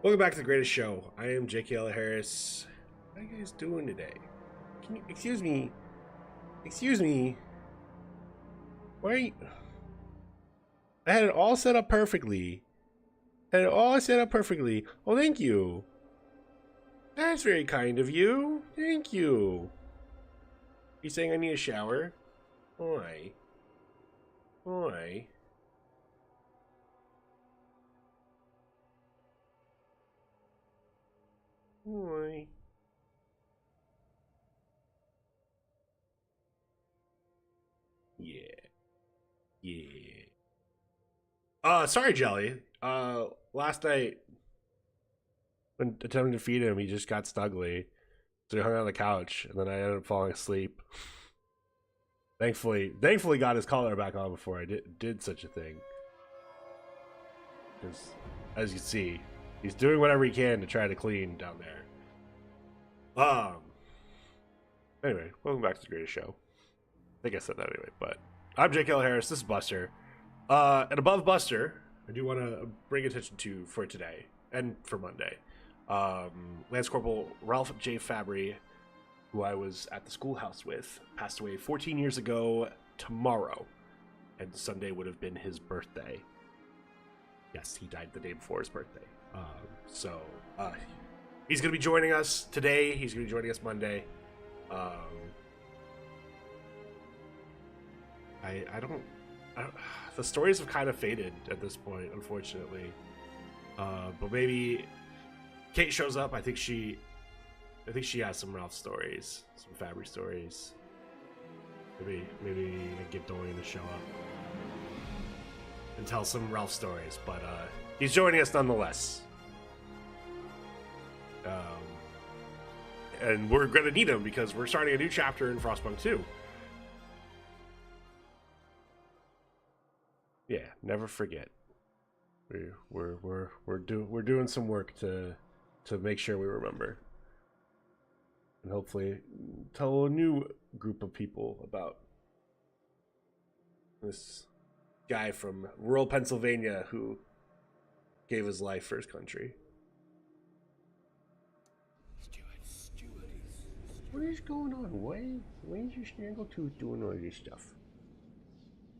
Welcome back to the greatest show. I am J.K. Harris. How are you guys doing today? Can you excuse me? Excuse me. Why are you? I had it all set up perfectly. I had it all set up perfectly. Oh, thank you. That's very kind of you. Thank you. You saying I need a shower? Why? Why? Why? Yeah. Yeah. Sorry, Jelly. Last night when attempting to feed him, he just got snuggly. So he hung out on the couch, and then I ended up falling asleep. Thankfully got his collar back on before I did such a thing. Because, as you see, he's doing whatever he can to try to clean down there. Anyway, welcome back to the greatest show. I think I said that anyway, but I'm Jake L. Harris. This is Buster. And above Buster, I do want to bring attention to for today and for Monday. Lance Corporal Ralph J. Fabry, who I was at the schoolhouse with, passed away 14 years ago tomorrow, and Sunday would have been his birthday. Yes, he died the day before his birthday. He's going to be joining us today. He's going to be joining us Monday. The stories have kind of faded at this point, unfortunately. But maybe Kate shows up. I think she has some Ralph stories, some Fabry stories. Maybe I get Dorian to show up and tell some Ralph stories. But he's joining us nonetheless. And we're gonna need him because we're starting a new chapter in Frostpunk 2. Yeah, never forget. We're doing some work to make sure we remember, and hopefully tell a new group of people about this guy from rural Pennsylvania who gave his life for his country. What is going on? Why is your snaggletooth doing all this stuff?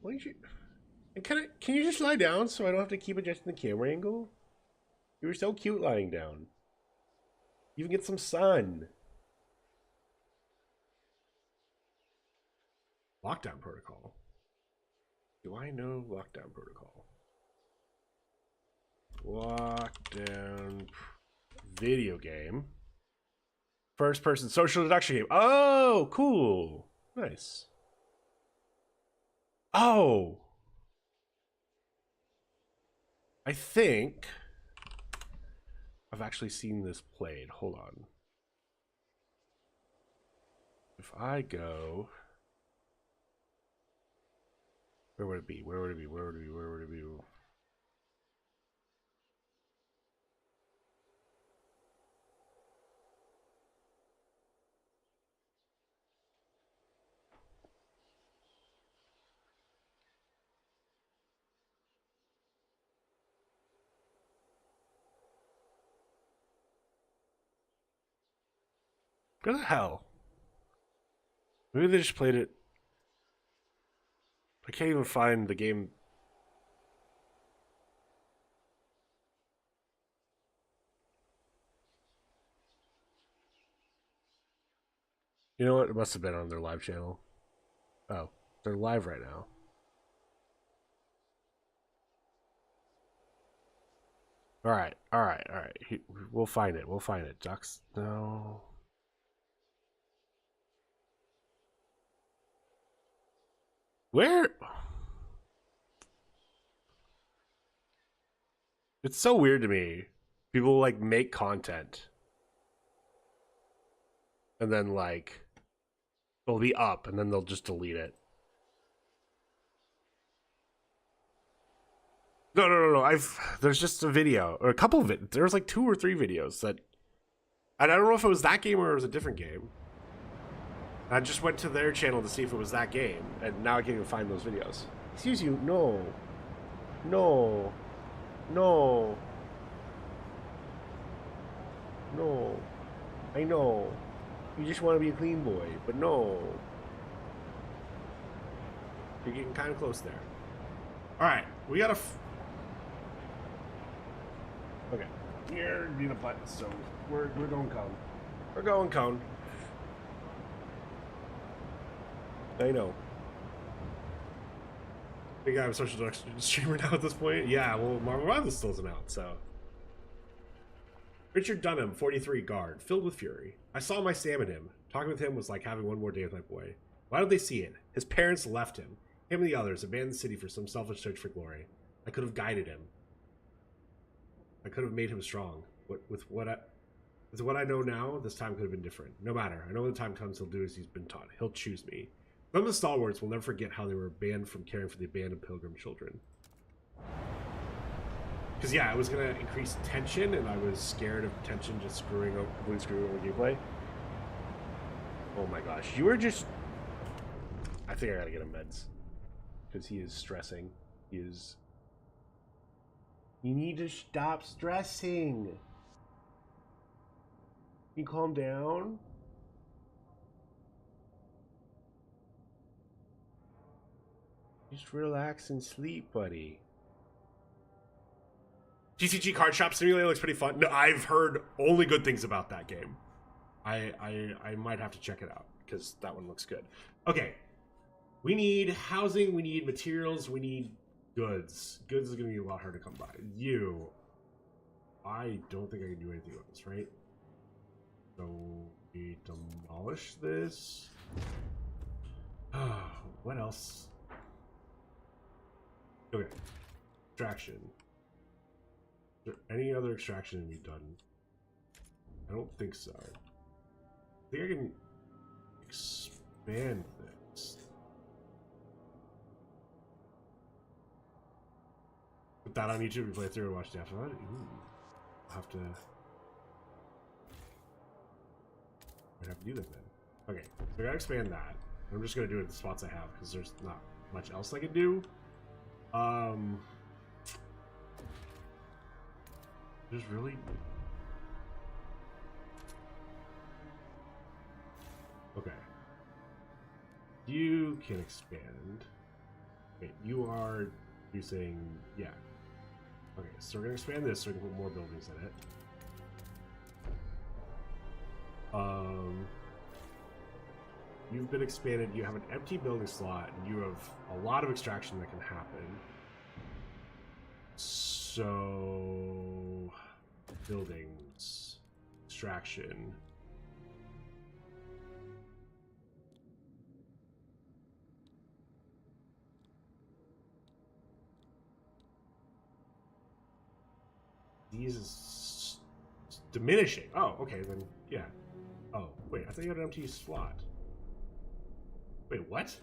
Why is you? And can you just lie down so I don't have to keep adjusting the camera angle? You were so cute lying down. You can get some sun. Lockdown protocol. Do I know lockdown protocol? Lockdown video game. First person social deduction game. Oh, cool. Nice. Oh. I think I've actually seen this played. Hold on. If I go, where would it be? Where would it be? Where would it be? Where would it be? Where the hell? Maybe they just played it. I can't even find the game. You know what? It must have been on their live channel. Oh, they're live right now. All right. We'll find it. We'll find it. Ducks. No. Where? It's so weird to me. People like make content and then like it'll be up and then they'll just delete it. No. There's just a video or a couple of it. There's like 2 or 3 videos that, and I don't know if it was that game or it was a different game. I just went to their channel to see if it was that game, and now I can't even find those videos. Excuse you, no. No. I know. You just want to be a clean boy, but no. You're getting kind of close there. Alright, we gotta... Okay. Here be the button, so we're going cone. We're going cone. I know. I think I'm a social streamer now at this point. Yeah, well, Marvel Rivals still isn't out, so... Richard Dunham, 43, guard, filled with fury. I saw my Sam in him. Talking with him was like having one more day with my boy. Why don't they see it? His parents left him. Him and the others abandoned the city for some selfish search for glory. I could have guided him. I could have made him strong. With what I know now, this time could have been different. No matter. I know when the time comes, he'll do as he's been taught. He'll choose me. Some of the stalwarts will never forget how they were banned from caring for the abandoned pilgrim children. Because, yeah, it was going to increase tension, and I was scared of tension just screwing over gameplay. Oh my gosh. You were just... I think I gotta get him meds. Because he is stressing. He is... You need to stop stressing. Can you calm down? Just relax and sleep, buddy. GCG Card Shop Simulator looks pretty fun. No, I've heard only good things about that game. I might have to check it out because that one looks good. Okay, we need housing, we need materials, we need goods. Goods is going to be a lot harder to come by. I don't think I can do anything with this, right? So we demolish this. What else? Okay, extraction. Is there any other extraction we've done? I don't think so. I think I can expand this. Put that on YouTube, play through and watch the after that. Ooh, I'll have to... I have to do that then. Okay, so I gotta expand that. I'm just gonna do it in the spots I have because there's not much else I can do. There's really... Okay. You can expand. Wait, you are using... Yeah. Okay, so we're gonna expand this so we can put more buildings in it. You've been expanded, you have an empty building slot, and you have a lot of extraction that can happen. So... Buildings. Extraction. These is diminishing. Oh, okay, then, yeah. Oh, wait, I thought you had an empty slot. Wait, what?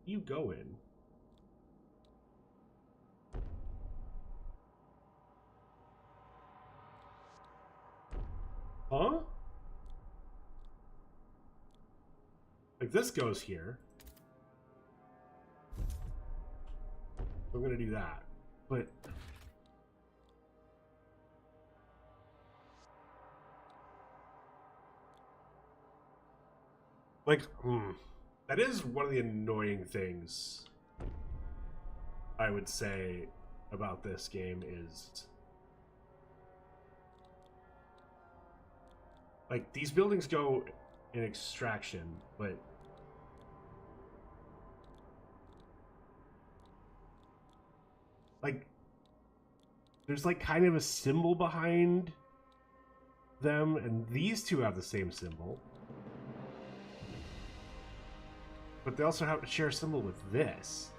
You go in. Huh? Like this goes here. I'm gonna do that. But like, that is one of the annoying things I would say about this game is like these buildings go in extraction, but like there's like kind of a symbol behind them, and these two have the same symbol. But they also have to share a symbol with this.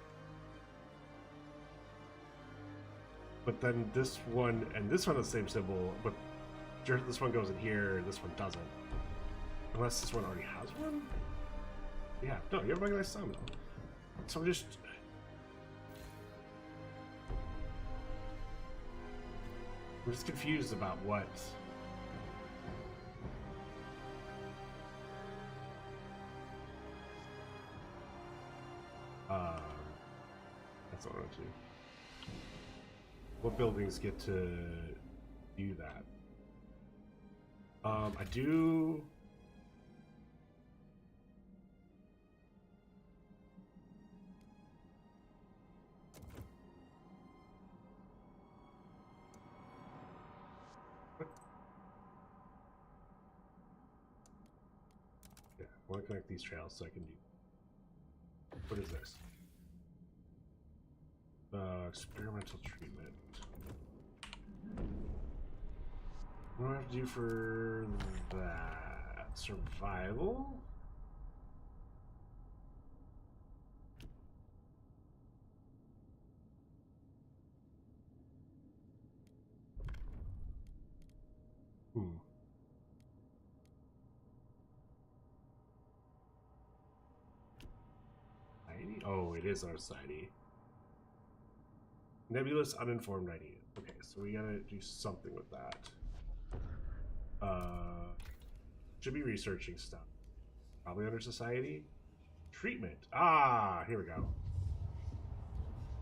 But then this one and this one have the same symbol, but this one goes in here, this one doesn't. Unless this one already has one? Yeah, no, you have a recognized sawmill. So I'm just... I'm just confused about what... That's what I want to do. What buildings get to do I do. Yeah, I want to connect these trails so I can do. What is this? Experimental treatment. What do I have to do for that? Survival? ID? Oh, it is our society. Nebulous, uninformed ID. Okay, so we gotta do something with that. Should be researching stuff. Probably under society. Treatment. Ah, here we go.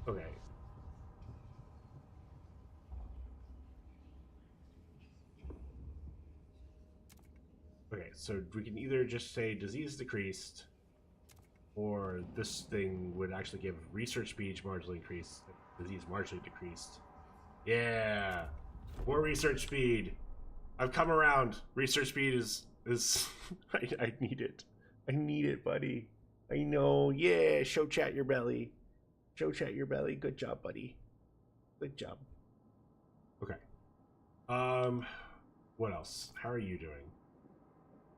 Okay. Okay, so we can either just say disease decreased, or this thing would actually give research speed marginally increased, disease marginally decreased. Yeah, more research speed. I've come around. Research speed is I need it. I need it, buddy. I know. Yeah, show chat your belly. Show chat your belly. Good job, buddy. Good job. Okay. What else? How are you doing?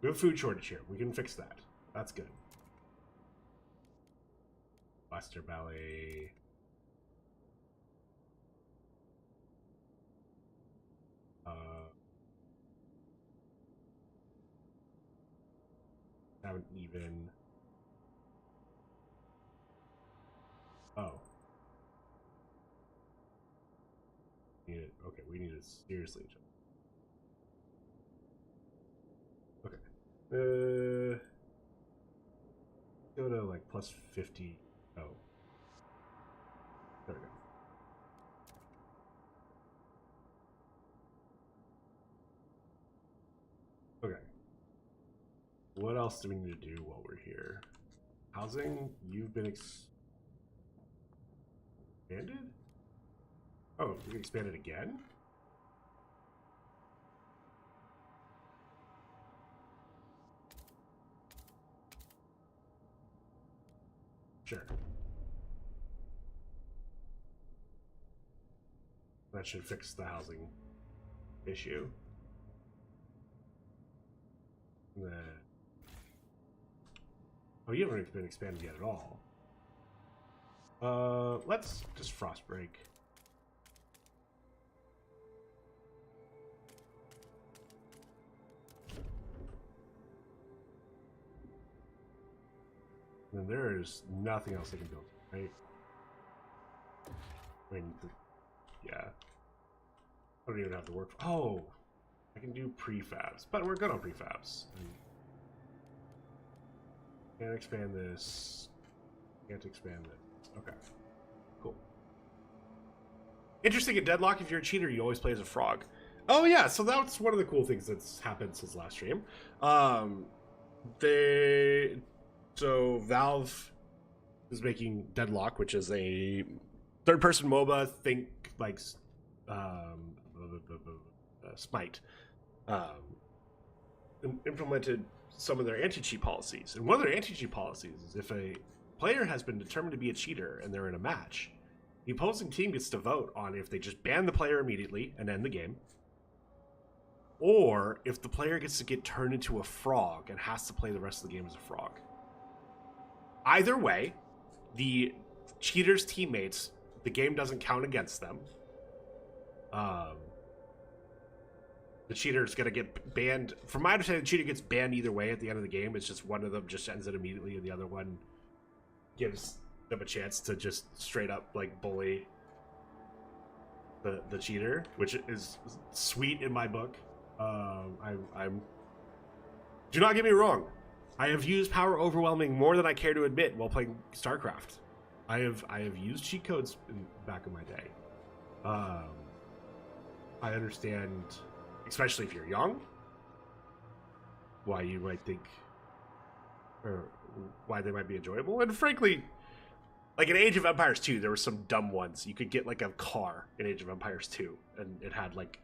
We have food shortage here. We can fix that. That's good. Buster belly. Haven't even. Oh. Need it. Okay, we need to seriously. Okay. Go to like plus 50. Oh. There we go. Okay. What else do we need to do while we're here? Housing, you've been expanded? Oh, we can expand it again? Sure. That should fix the housing issue. And then... Oh, you haven't been expanded yet at all. Let's just frost break. And there is nothing else I can build, right? I mean, yeah. I don't even have to work. Oh, I can do prefabs, but we're good on prefabs. Can't expand this. Can't expand this. Okay, cool. Interesting. At Deadlock, if you're a cheater, you always play as a frog. Oh yeah, so that's one of the cool things that's happened since last stream. So Valve is making Deadlock, which is a third-person MOBA. Think like Smite. Implemented some of their anti-cheat policies, and one of their anti-cheat policies is if a player has been determined to be a cheater and they're in a match, the opposing team gets to vote on if they just ban the player immediately and end the game, or if the player gets to get turned into a frog and has to play the rest of the game as a frog. Either way, the cheater's teammates, the game doesn't count against them. The cheater is going to get banned. From my understanding, the cheater gets banned either way at the end of the game. It's just one of them just ends it immediately, and the other one gives them a chance to just straight up like bully the cheater, which is sweet in my book. I'm. Do not get me wrong. I have used power overwhelming more than I care to admit while playing StarCraft. I have used cheat codes back in my day. I understand. Especially if you're young, why you might think, or why they might be enjoyable. And frankly, like in Age of Empires 2, there were some dumb ones. You could get like a car in Age of Empires 2, and it had like,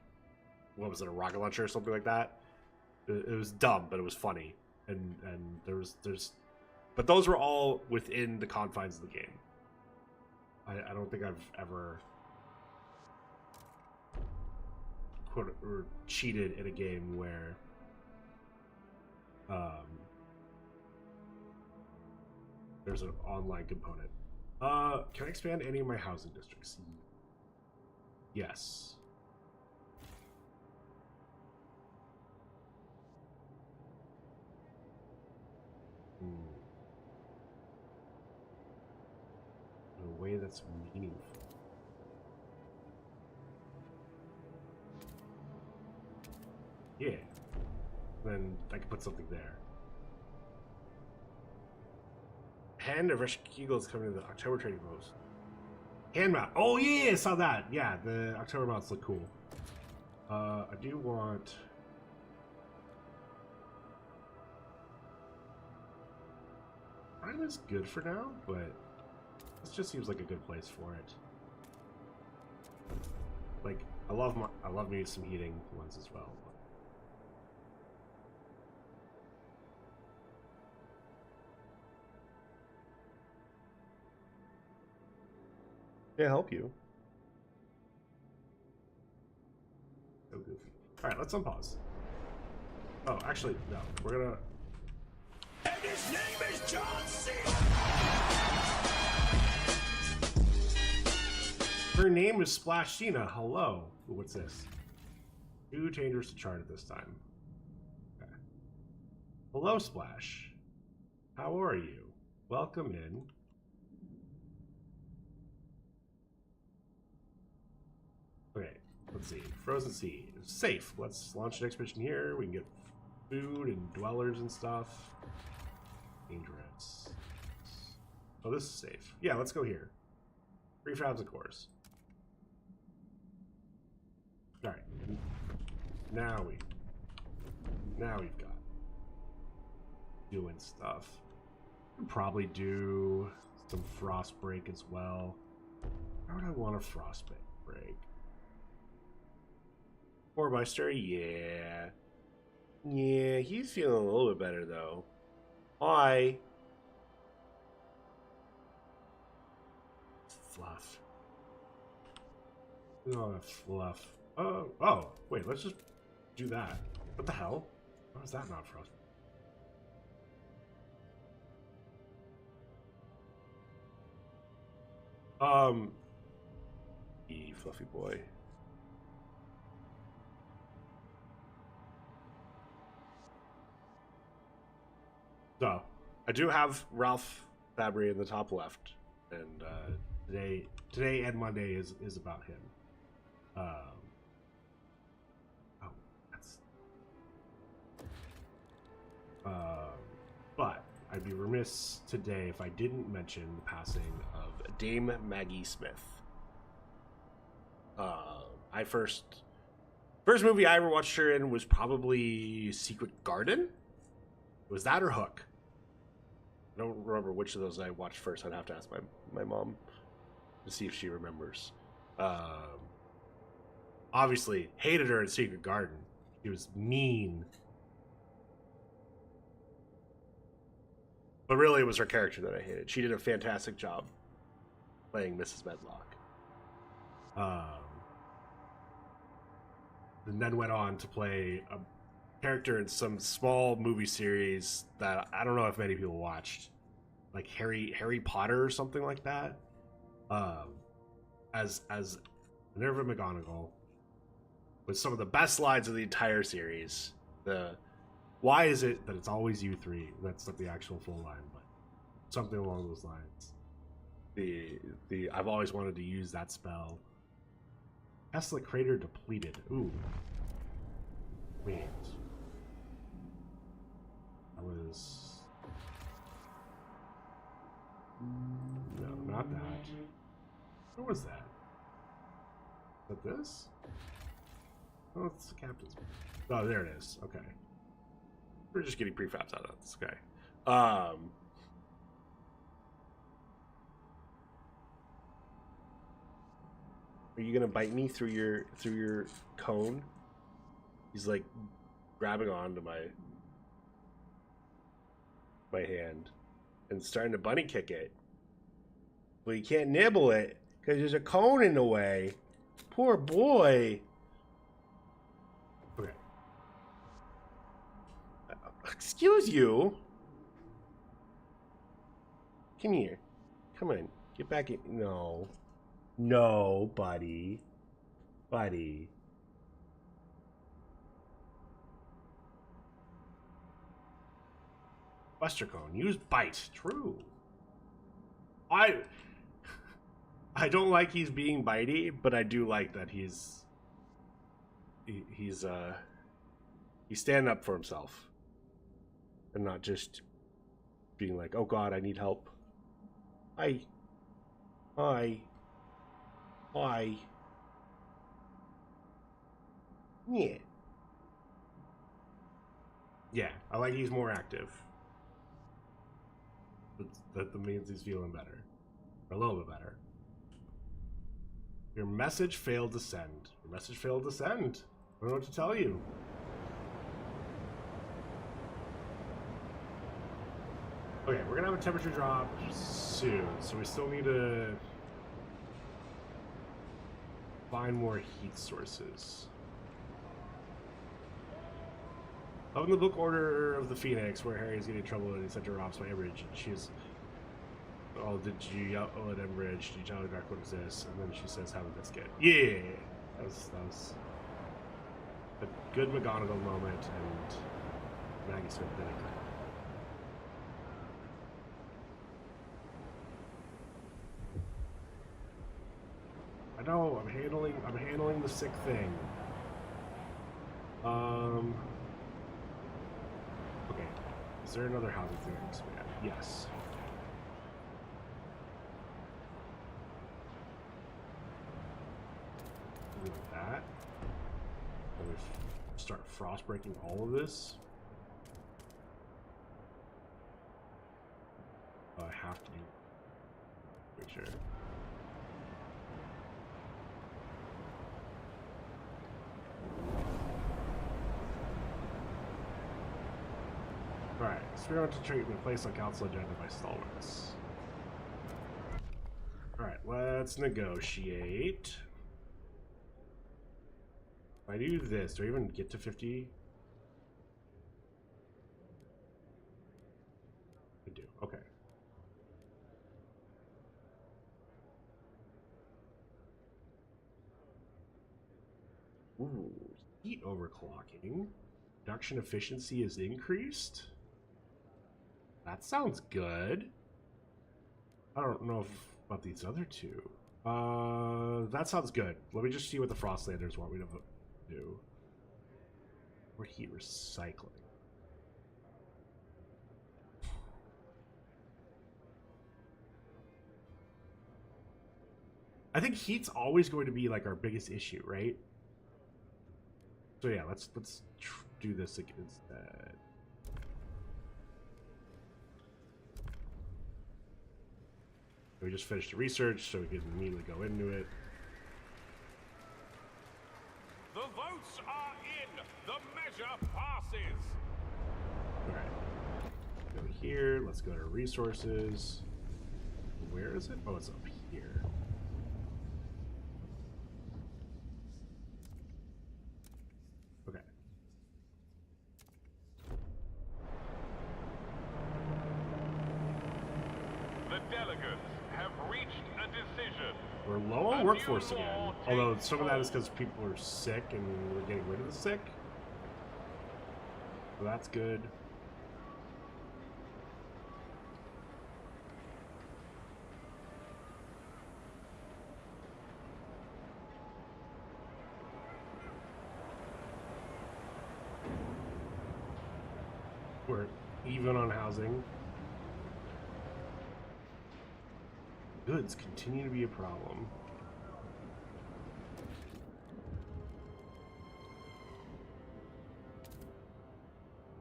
what was it, a rocket launcher or something like that. It was dumb, but it was funny, and there's, but those were all within the confines of the game. I don't think I've ever quote or cheated in a game where there's an online component. Can I expand any of my housing districts? Yes. In a way that's meaningful. Yeah. Then I can put something there. Hand of Rush Eagle is coming to the October trading post. Hand mount. Oh yeah, I saw that. Yeah, the October mounts look cool. I do want. Prime is good for now, but this just seems like a good place for it. Like I love me some heating ones as well. Yeah, help you. So goofy. All right, let's unpause. Oh, actually, no. We're gonna. And his name is John C. Her name is Splashina. Hello. Ooh, what's this? Too dangerous to chart at this time. Okay. Hello, Splash. How are you? Welcome in. Okay, let's see. Frozen Sea. Safe. Let's launch an expedition here. We can get food and dwellers and stuff. Dangerous. Oh, this is safe. Yeah, let's go here. Prefabs, of course. Alright. Now we've got doing stuff. We'll probably do some frost break as well. Why would I want a frost break? Whoremeister, yeah. Yeah, he's feeling a little bit better though. Hi. Fluff. Oh, fluff. Oh, wait, let's just do that. What the hell? How is that not frost? Fluffy boy. So, I do have Ralph Fabry in the top left, and today and Monday is about him. Oh, that's. But I'd be remiss today if I didn't mention the passing of Dame Maggie Smith. First movie I ever watched her in was probably Secret Garden. Was that or Hook? I don't remember which of those I watched first. I'd have to ask my mom to see if she remembers. Obviously, hated her in Secret Garden. She was mean. But really, it was her character that I hated. She did a fantastic job playing Mrs. Medlock. And then went on to play a character in some small movie series that I don't know if many people watched, like Harry Potter or something like that. As Minerva McGonagall, with some of the best lines of the entire series. Why is it that it's always you three? That's not the actual full line, but something along those lines. I've always wanted to use that spell. Tesla crater depleted. Ooh. Wait. That was... No, not that. What was that? Is that this? Oh, it's the captain's. Oh, there it is. Okay. We're just getting prefabs out of this guy. Are you gonna bite me through your cone? He's like grabbing onto my hand and starting to bunny kick it. Well, you can't nibble it because there's a cone in the way. Poor boy. Okay. Excuse you. Come here. Come on. Get back in. No. No, buddy. Buddy. Buster cone. Use bite. True. I don't like he's being bitey, but I do like that he's standing up for himself and not just being like, oh god, I need help. Hi. Yeah, I like he's more active. That means he's feeling better. Or a little bit better. Your message failed to send. Your message failed to send. I don't know what to tell you. Okay, we're gonna have a temperature drop soon, so we still need to find more heat sources. Up in the book Order of the Phoenix, where Harry's getting in trouble and he sent her off by Embridge, and she's, oh, did you yell at Embridge? Did you tell the Dark One exists? And then she says, have a biscuit. Yeah! That was a good McGonagall moment, and Maggie Smith did it. I know, I'm handling the sick thing. Okay. Is there another housing thing that needs to be added? Yes. Like that. And we start frost breaking all of this. I have to make sure. Alright, experimental treatment placed on council agenda by stalwarts. Alright, let's negotiate. If I do this, do I even get to 50? I do, okay. Ooh, heat overclocking. Production efficiency is increased. That sounds good. I don't know about these other two. That sounds good. Let me just see what the Frostlanders want me to do. Or heat recycling. I think heat's always going to be like our biggest issue, right? So yeah, let's do this instead. We just finished the research, so we can immediately go into it. The votes are in. The measure passes. Alright. Go here. Let's go to resources. Where is it? Oh, it's up here. Okay. The delegates have reached a decision. We're low on workforce again. Although some of that is because people are sick and we're getting rid of the sick. So that's good. We're even on housing. Goods continue to be a problem.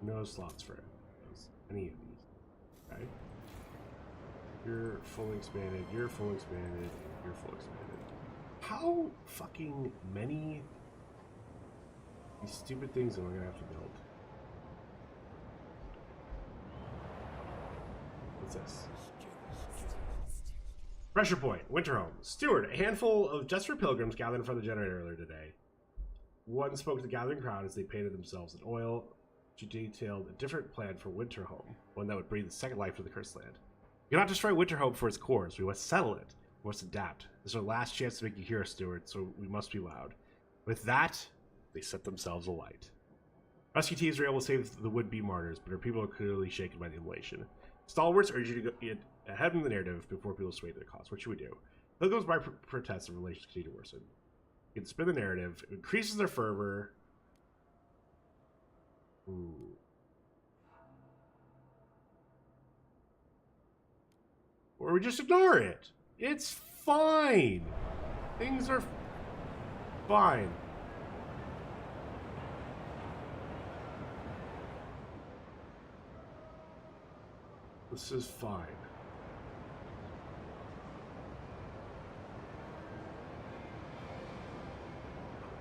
no slots for any of these. Okay. You're fully expanded, you're fully expanded, you're fully expanded. How fucking many these stupid things am I gonna have to build? What's this? Pressure point, Winterhome. Steward, a handful of desperate pilgrims gathered in front of the generator earlier today. One spoke to the gathering crowd as they painted themselves in oil. She detailed a different plan for Winterhome, one that would breathe a second life to the cursed land. We cannot destroy Winterhome for its cores. We must settle it. We must adapt. This is our last chance to make you hear us, Steward, so we must be loud. With that, they set themselves alight. Rescue teams were able to save the would-be martyrs, but our people are clearly shaken by the immolation. Stalwarts urge you to get ahead in the narrative before people sway their cause. What should we do? Pilgrims by protests and relations continue to worsen. You can spin the narrative. It increases their fervor. Ooh. Or we just ignore it. It's fine. Things are fine. This is fine.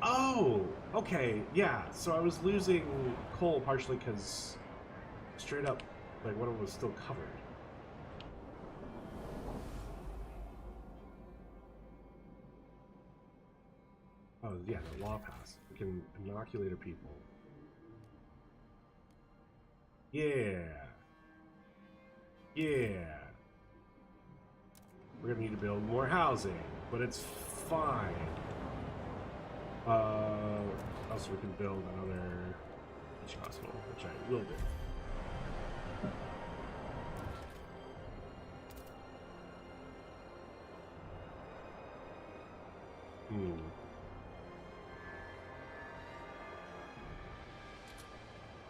Oh, okay, yeah. So I was losing coal partially because straight up, like, one of them was still covered. Oh, yeah, the law passed. We can inoculate our people. Yeah. Yeah. We're gonna need to build more housing, but it's fine. Also we can build another teaching hospital, which I will do.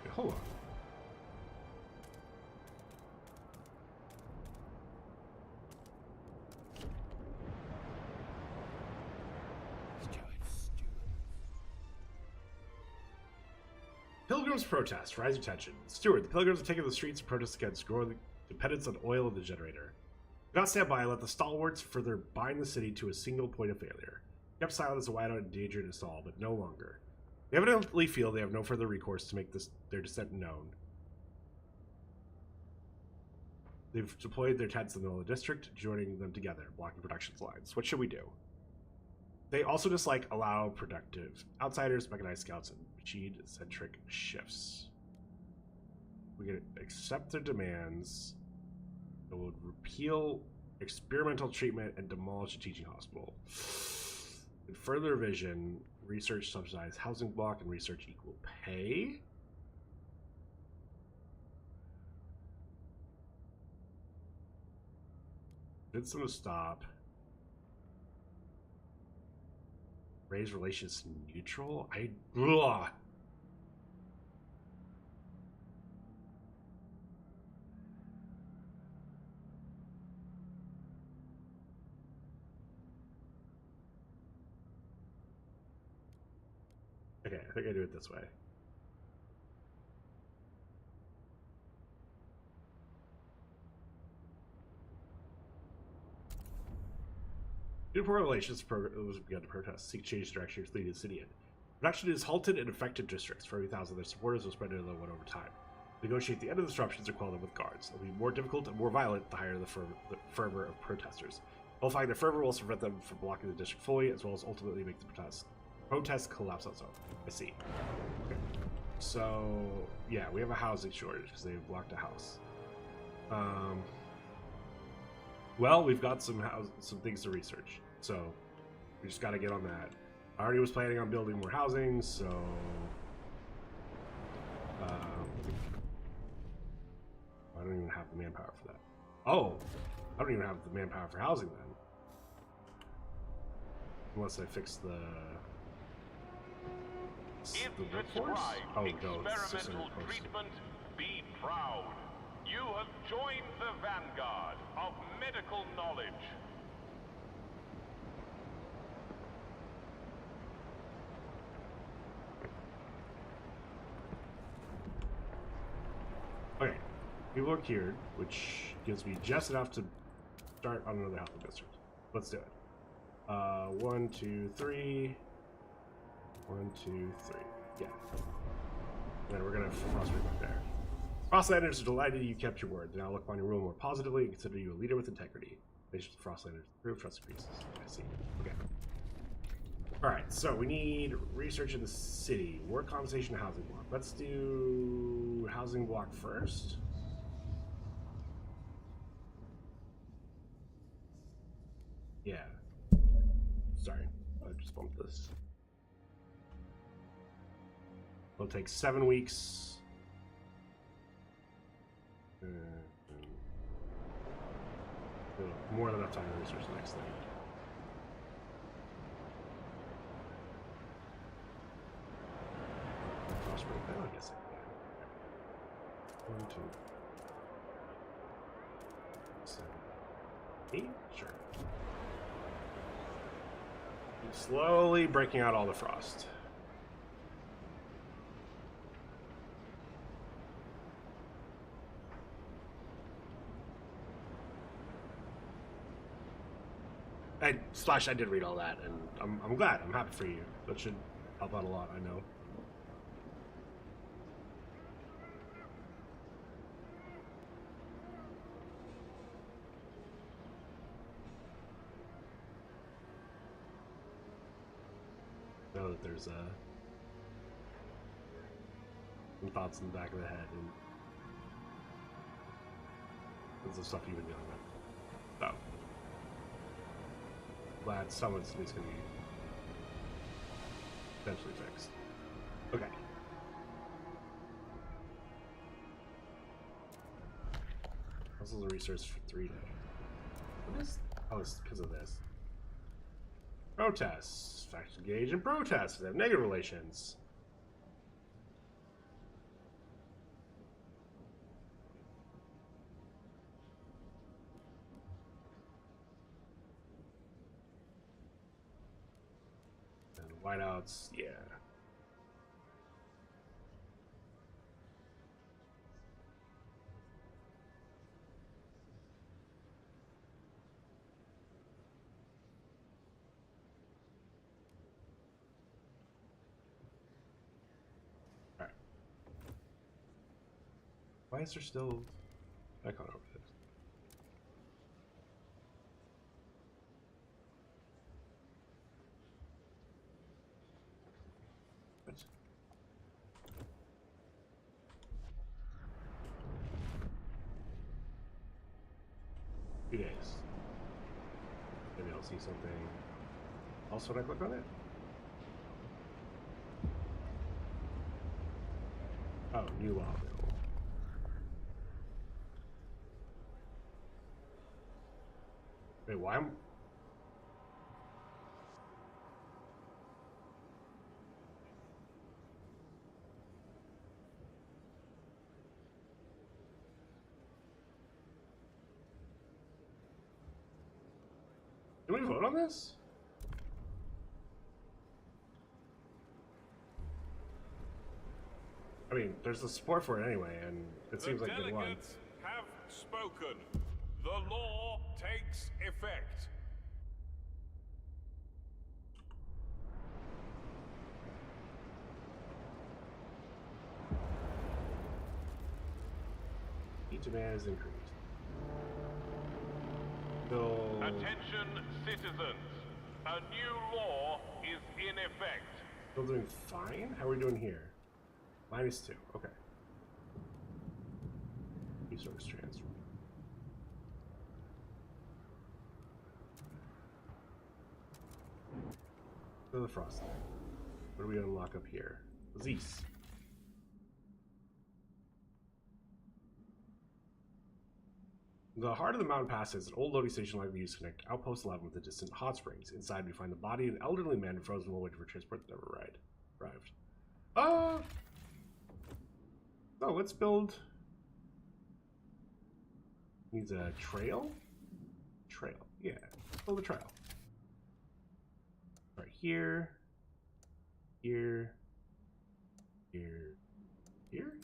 Wait, hold on. Pilgrims protest, rising tension. Steward, the pilgrims have taken the streets to protest against growing dependence on oil in the generator. Do not stand by and let the stalwarts further bind the city to a single point of failure. Kept silent as a wide out endangered us all, but no longer. They evidently feel they have no further recourse to make their dissent known. They've deployed their tents in the middle of the district, joining them together, blocking production lines. What should we do? They also dislike allow productive outsiders, mechanized scouts, and machine-centric shifts. We can accept their demands. It will repeal experimental treatment and demolish a teaching hospital. In further revision, research subsidized housing block and research equal pay. Did some to stop. Raise relations neutral? Ugh. Okay, I think I do it this way. Due to poor relations, was begun to protest, seek change directions leading the city in. Production is halted in affected districts. For every 1,000 of their supporters will spread another one over time. Negotiate the end of disruptions or quell them with guards. It'll be more difficult and more violent the higher the fervor of protesters. Nullifying their fervor will prevent them from blocking the district fully, as well as ultimately make the protest collapse on its own. I see. Okay. So, yeah, we have a housing shortage because they've blocked a house. Well, we've got some things to research, so we just got to get on that. I already was planning on building more housing, so I don't even have the manpower for that. Oh, I don't even have the manpower for housing then, unless I fix the workforce. Oh no, experimental treatment. Be proud. You have joined the vanguard of medical knowledge. People are cured, which gives me just enough to start on another health boosters. Let's do it. 1, 2, 3. 1, 2, 3. Yeah. And then we're gonna Frostpunk back there. Frostlanders are delighted you kept your word. They now look upon your rule more positively and consider you a leader with integrity. Patience with Frostlanders. Prove trust increases. I see. Okay. Alright, so we need research in the city. Work, conversation, housing block. Let's do housing block first. Yeah. Sorry. I just bumped this. It'll take 7 weeks. More than enough time to research the next thing. I guess I can. 1, 2, 7, 8. Sure. Keep slowly breaking out all the frost. I did read all that, and I'm glad. I'm happy for you. That should help out a lot, I know. Know that there's some thoughts in the back of the head, and there's the stuff you've been dealing with. So. Glad some of this is going to be potentially fixed. Okay. Hustles and research for 3 days. What is? Oh, it's because of this. Protests. Faction engage in protests. They have negative relations. Whiteouts, yeah. Alright. Why is there still icon over this? What? 2 days. Maybe I'll see something else when I click on it. Oh, new law available. Wait, why am... Did we vote on this? I mean, there's the support for it anyway, and it seems like good one. The delegates have spoken. The law takes effect. Heat demand is increased. Still... Attention, citizens. A new law is in effect. Still doing fine? How are we doing here? -2. Okay. Resource transfer. Go to the frost. What do we unlock up here? Zeus. The heart of the mountain pass is an old loading station likely used to connect Outpost 11 with the distant hot springs. Inside, we find the body of an elderly man frozen while waiting for transport that never arrived. Oh, let's build... Needs a trail? Trail, yeah. Build a trail. Right here. Here. Here. Here?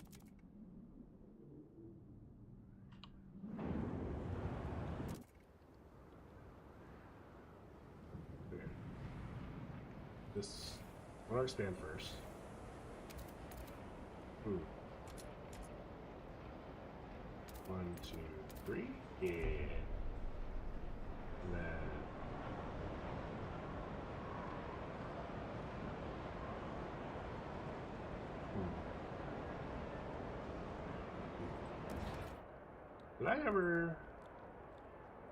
I'll expand first. 1, 2, 3. Yeah. And then did I ever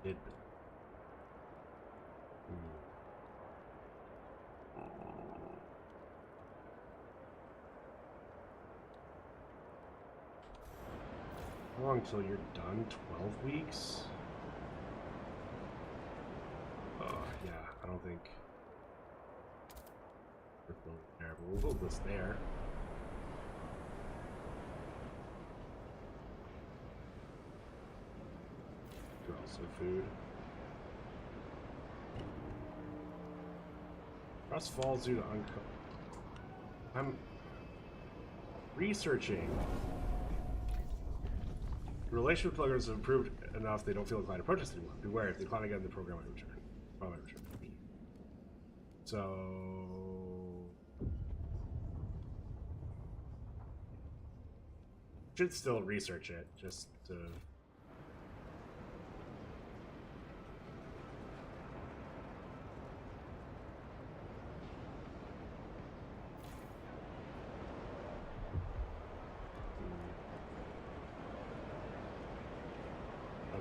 did how long until you're done? 12 weeks? Yeah, I don't think we're building there, but we'll build this there. Also food. Frost falls due to I'm researching. The relationship with pilgrims have improved enough they don't feel inclined to protest anymore. Beware, if they decline again, the program might return. So should still research it, just to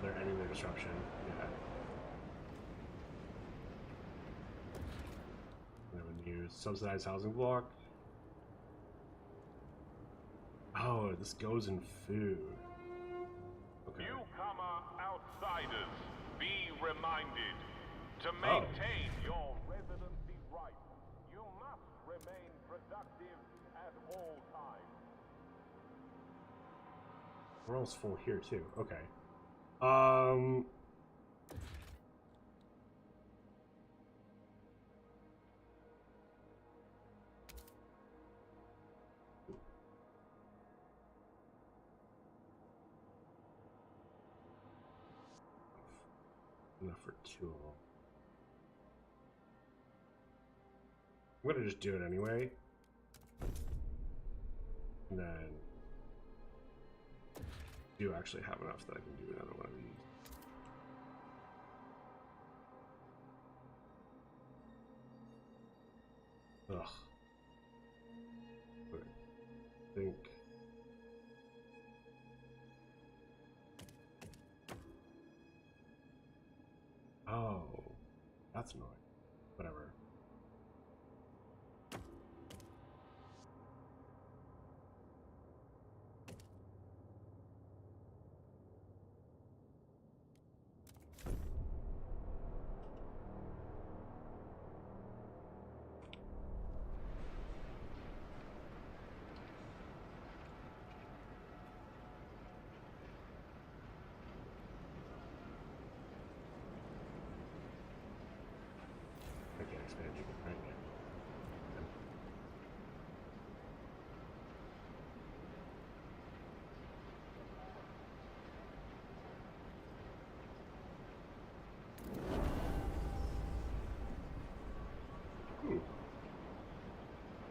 they're ending their disruption. Yeah. We have a new subsidized housing block. Oh, this goes in food. Okay. Newcomer outsiders, be reminded to maintain your residency rights. You must remain productive at all times. We're almost full here too. Okay. Enough for 2 of them. I'm gonna just do it anyway. And then do actually have enough that I can do another one of these. Ugh. But I think oh, that's annoying. Whatever. Expansion, right?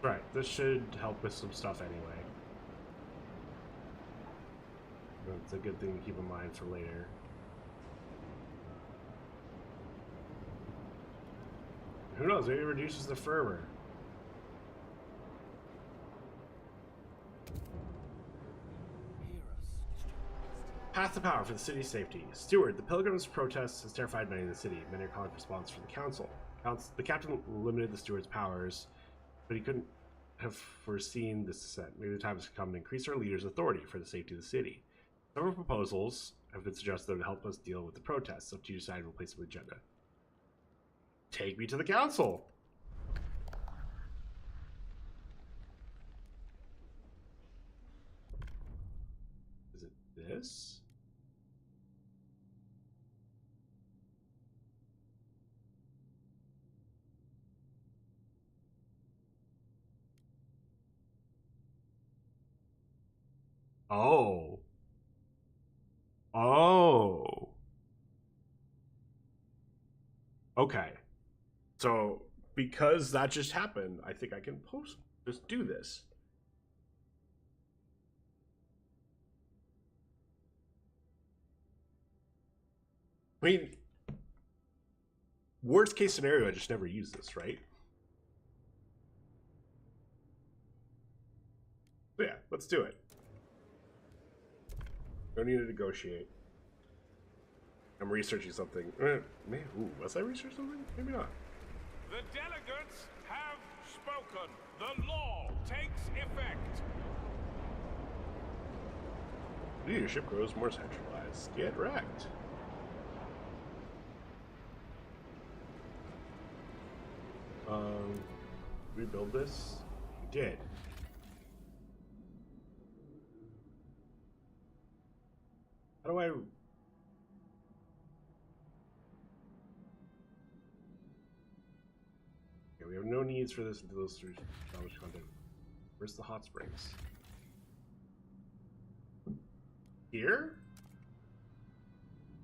Right, this should help with some stuff anyway. It's a good thing to keep in mind for later. Who knows, maybe it reduces the fervor. Path to power for the city's safety. Steward, the pilgrims' protest has terrified many in the city. Many are calling for response from the council. The captain limited the steward's powers, but he couldn't have foreseen this descent. Maybe the time has come to increase our leader's authority for the safety of the city. Several proposals have been suggested that would help us deal with the protests. Up to you to decide and replace the agenda. Take me to the council! Is it this? Oh. Oh. Okay. So because that just happened, I think I can just do this. I mean, worst case scenario, I just never use this, right? So yeah, let's do it. Don't need to negotiate. I'm researching something. Man, ooh, was I researching something? Maybe not. The delegates have spoken. The law takes effect. Leadership grows more centralized. Get wrecked. Rebuild this? We did. How do I... We have no needs for this until those three establish content. Where's the hot springs? Here?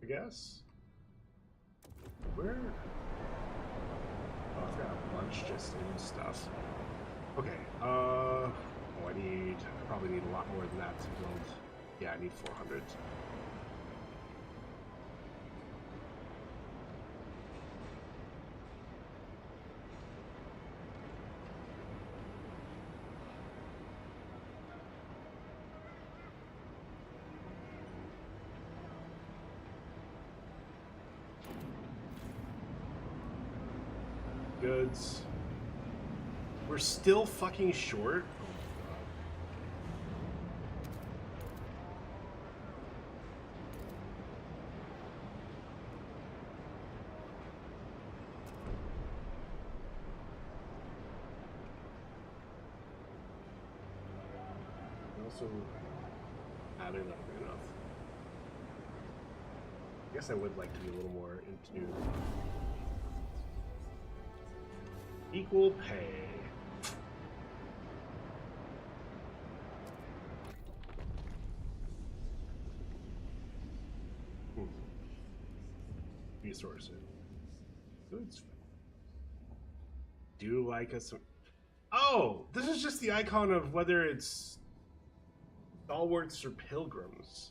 I guess? Where? Oh, I've got a bunch just in stuff. Okay, oh, I probably need a lot more than that to build. Yeah, I need 400. Goods. We're still fucking short. Also, adding not enough. I guess I would like to be a little more into equal pay. Resources. Goods. Do you like us? Oh, this is just the icon of whether it's stalwarts or pilgrims.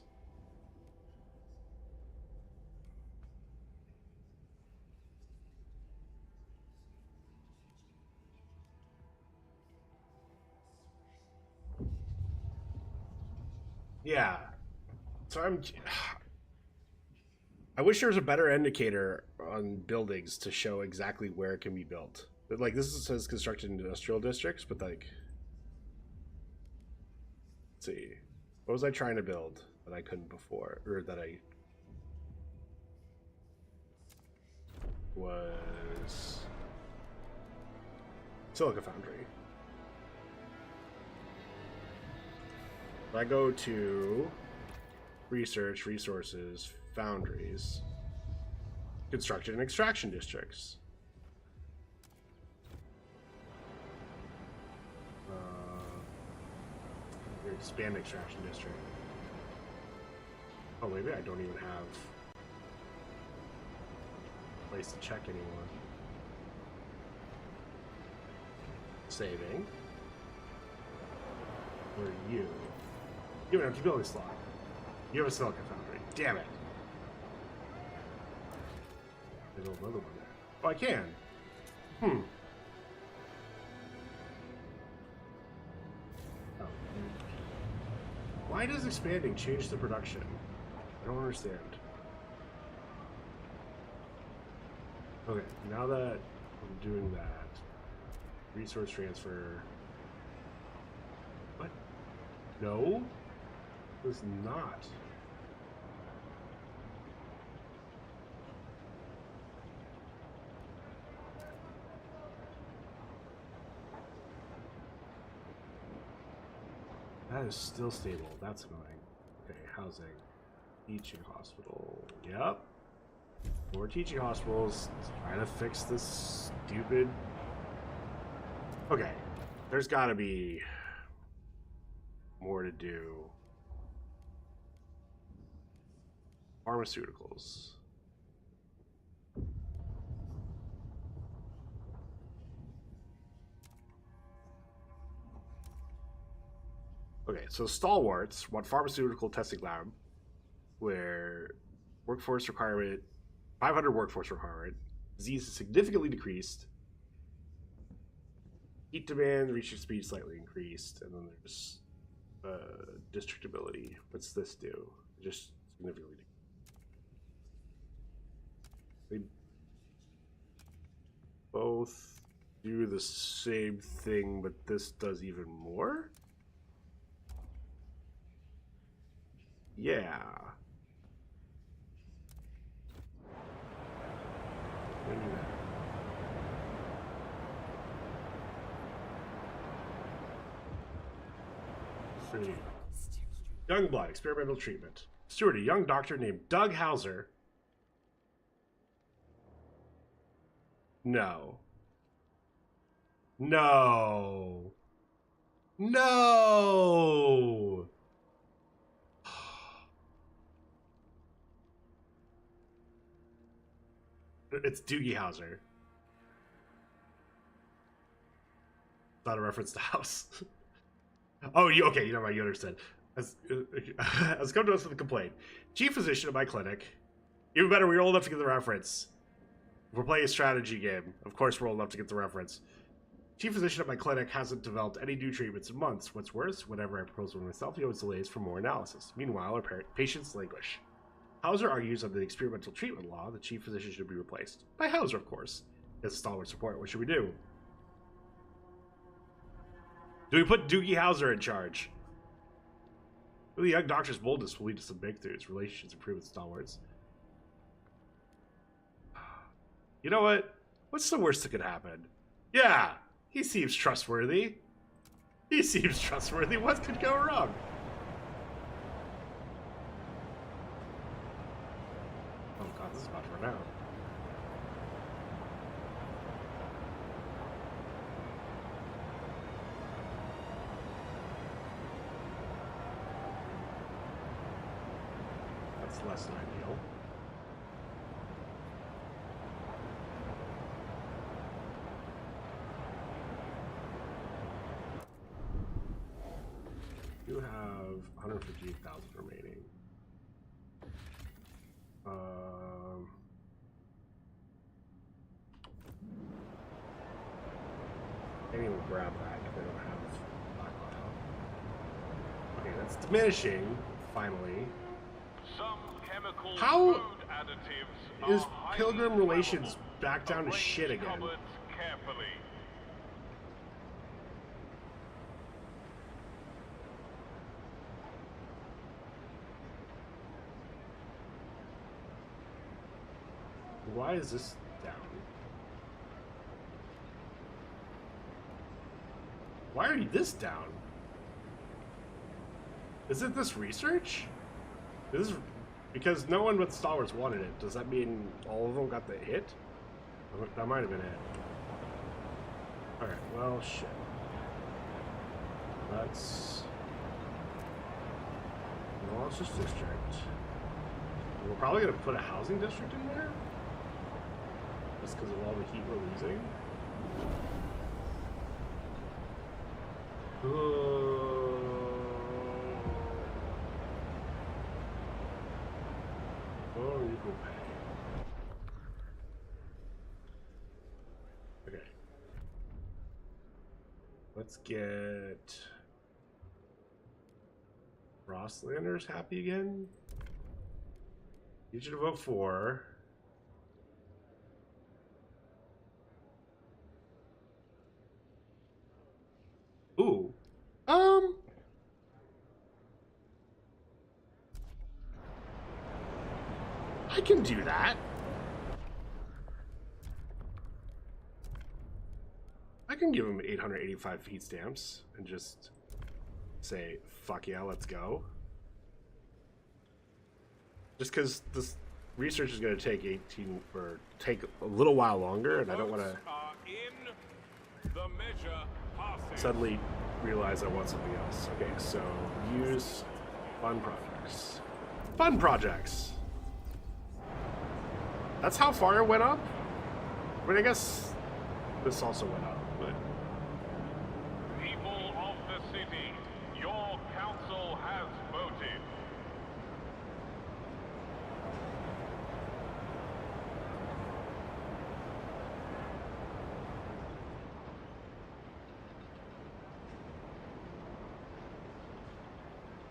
Yeah. So I wish there was a better indicator on buildings to show exactly where it can be built. But like this says constructed industrial districts, but like, let's see, what was I trying to build that I couldn't before, or that I was Silica Foundry. If I go to research, resources, foundries, construction and extraction districts. Expand extraction district. Oh, maybe I don't even have a place to check anymore. Saving. Where are you? You have an empty building slot. You have a Silica Foundry. Damn it. There's another one there. Oh, I can. Oh. Why does expanding change the production? I don't understand. Okay, now that I'm doing that, resource transfer. What? No? It was not. That is still stable. That's annoying. Okay, housing. Teaching hospital. Yep. More teaching hospitals. Trying to fix this stupid... Okay. There's gotta be more to do. Pharmaceuticals. Okay, so stalwarts want pharmaceutical testing lab where workforce requirement, 500 workforce requirement, disease is significantly decreased, heat demand, research speed slightly increased, and then there's district ability. What's this do? Just significantly decreased. They both do the same thing, but this does even more? Yeah. Young blood, experimental treatment. Steward, a young doctor named Doug Hauser. No. No. No. It's Doogie Howser. Not a reference to House. Oh, okay, you know what, you understand. Has come to us with a complaint. Chief physician at my clinic. Even better, we're old enough to get the reference. If we're playing a strategy game, of course we're old enough to get the reference. Chief physician at my clinic hasn't developed any new treatments in months. What's worse, whenever I propose one myself, he always delays for more analysis. Meanwhile, our patients languish. Hauser argues under the experimental treatment law, the chief physician should be replaced. By Hauser, of course. As a stalwart support, what should we do? Do we put Doogie Howser in charge? The young doctor's boldness will lead to some breakthroughs. Relationships improve with stalwarts. You know what? What's the worst that could happen? Yeah, he seems trustworthy. He seems trustworthy. What could go wrong? Oh god, this is about to run out. Less than ideal. You have 158,000 remaining. Maybe we'll grab that if they don't have stockpile. Okay, that's diminishing, finally. Some chemical How food additives is are Pilgrim highly Relations flammable. back down to shit Arrange again? cupboards carefully. Why is this down? Why are you this down? Isn't this research? This is because no one but Stalwarts wanted it. Does that mean all of them got the hit? That might have been it. Alright, well, shit. Let's this district. We're probably going to put a housing district in there? Just because of all the heat we're losing. Oh, you go pay. Okay. Let's get Frostlanders happy again. You should vote for. Ooh. I can do that. I can give him 885 heat stamps and just say, fuck yeah, let's go. Just because this research is going to take take a little while longer, and I don't want to suddenly realize I want something else. Okay, so use fun projects. Fun projects! That's how far it went up? I mean, I guess this also went up, but... People of the city, your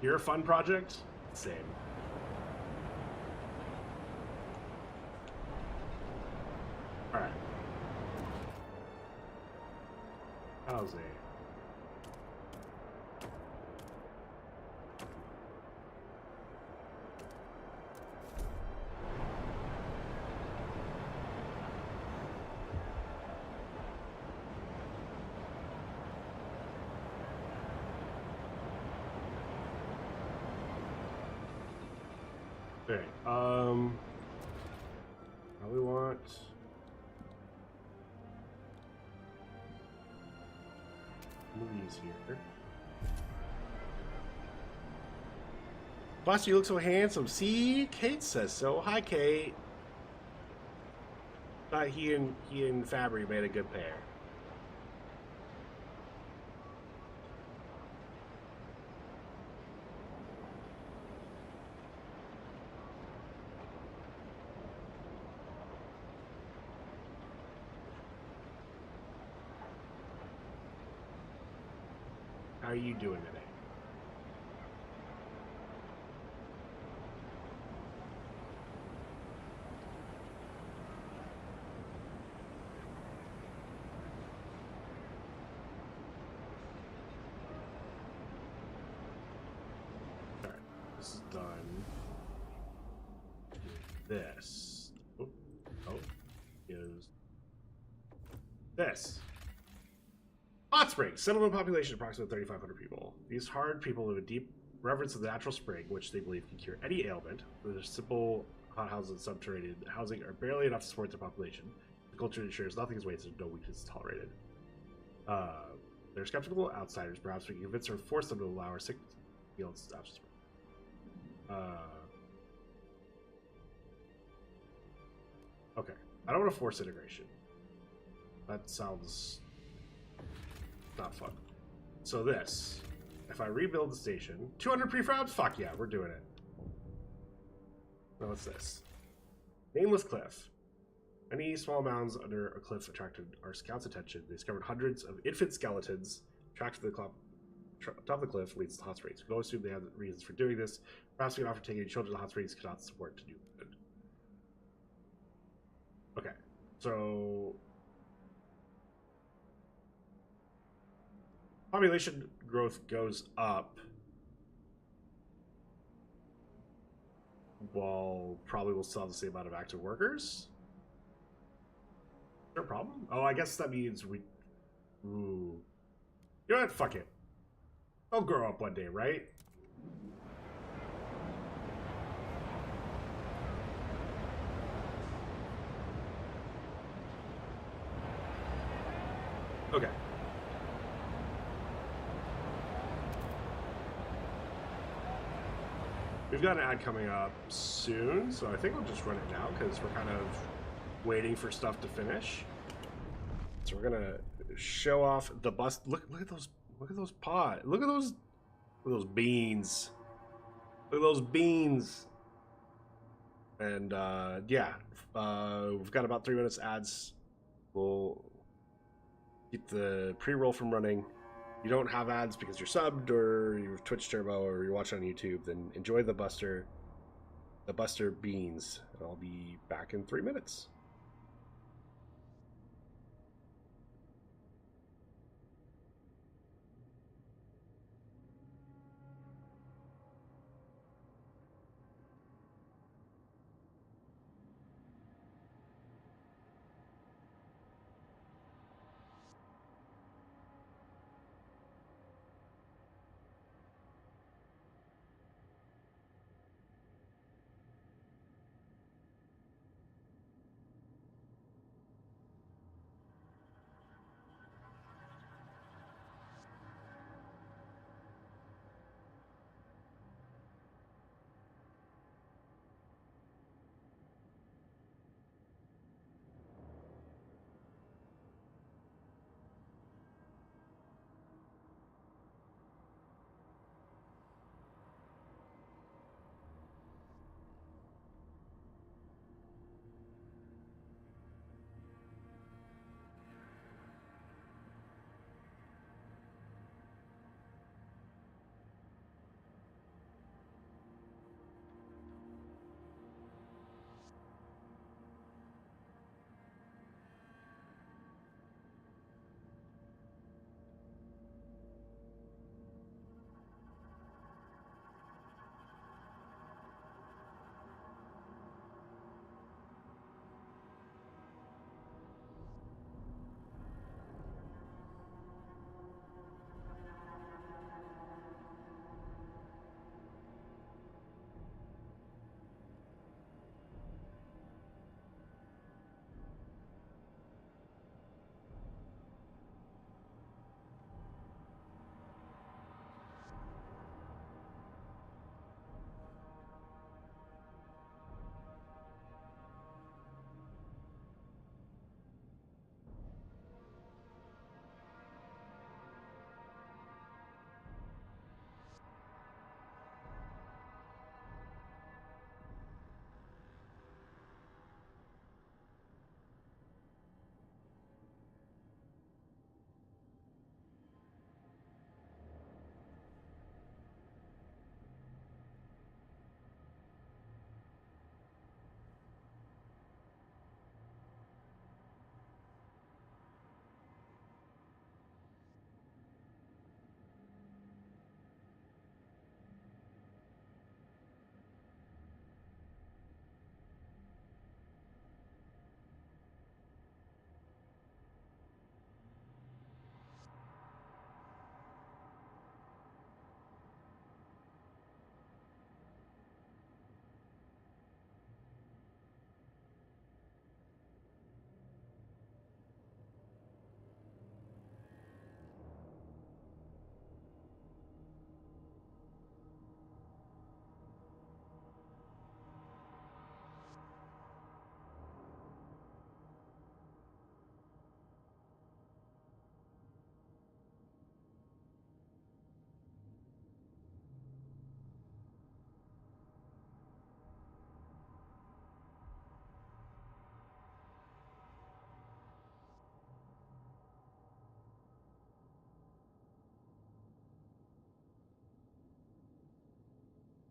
You're a fun project? Same. Alright. How's it? Okay, probably want movies here. Boss, you look so handsome. See, Kate says so. Hi, Kate. Thought he and Fabry made a good pair. How are you doing today? Alright, this is done. This. Oh, is this. Hot Springs. Settlement population approximately 3,500 people. These hard people live a deep reverence of the natural spring, which they believe can cure any ailment. Their simple hot houses and subterranean housing are barely enough to support their population. The culture ensures nothing is wasted, no weakness is tolerated. They're skeptical outsiders. Perhaps we can convince or force them to allow our sick fields to absence. Okay. I don't want to force integration. That sounds not fun. So this, if I rebuild the station, 200 prefabs? Fuck yeah, we're doing it. Now what's this? Nameless cliff. Many small mounds under a cliff attracted our scouts' attention. They discovered hundreds of infant skeletons. Track to the top of the cliff leads to hot springs. We can always assume they have reasons for doing this. Perhaps we can offer taking children to hot springs cannot support to do good. Okay, so population growth goes up while probably we'll still have the same amount of active workers. Is there a problem? Oh, I guess that means we... Ooh. You know what? Fuck it. I'll grow up one day, right? Okay. We've got an ad coming up soon, so I think we'll just run it now because we're kind of waiting for stuff to finish. So we're gonna show off the bus. Look at those pods. Look at those beans. Look at those beans. And yeah, we've got about 3 minutes ads. We'll keep the pre-roll from running. You don't have ads because you're subbed or you're Twitch Turbo or you're watching on YouTube, then enjoy the Buster beans. I'll be back in 3 minutes.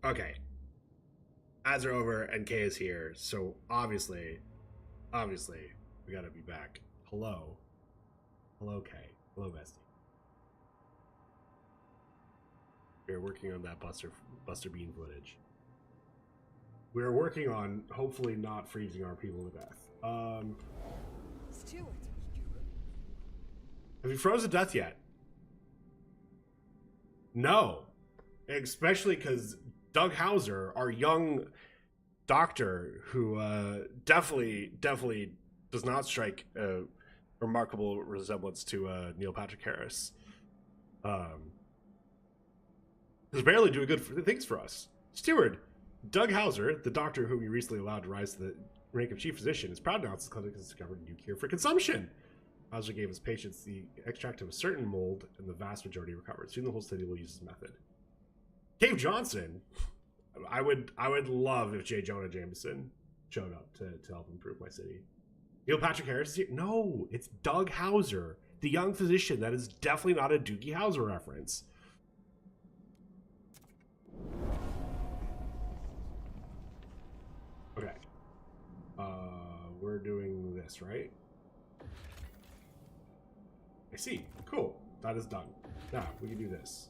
Okay. Ads are over and Kay is here, so obviously, we gotta be back. Hello. Hello, Kay. Hello, bestie. We're working on that Buster Bean footage. We're working on hopefully not freezing our people to death. Steward. Have you frozen to death yet? No. Especially because Doug Hauser, our young doctor, who definitely does not strike a remarkable resemblance to Neil Patrick Harris, is barely doing good things for us. Steward, Doug Hauser, the doctor whom you recently allowed to rise to the rank of chief physician, is proud to announce the clinic has discovered a new cure for consumption. Hauser gave his patients the extract of a certain mold, and the vast majority recovered. Soon the whole city will use this method. Cave Johnson, I would love if J. Jonah Jameson showed up to help improve my city. Neil Patrick Harris is here? No, it's Doug Hauser, the young physician. That is definitely not a Doogie Howser reference. Okay. We're doing this, right? I see. Cool. That is done. Now, we can do this.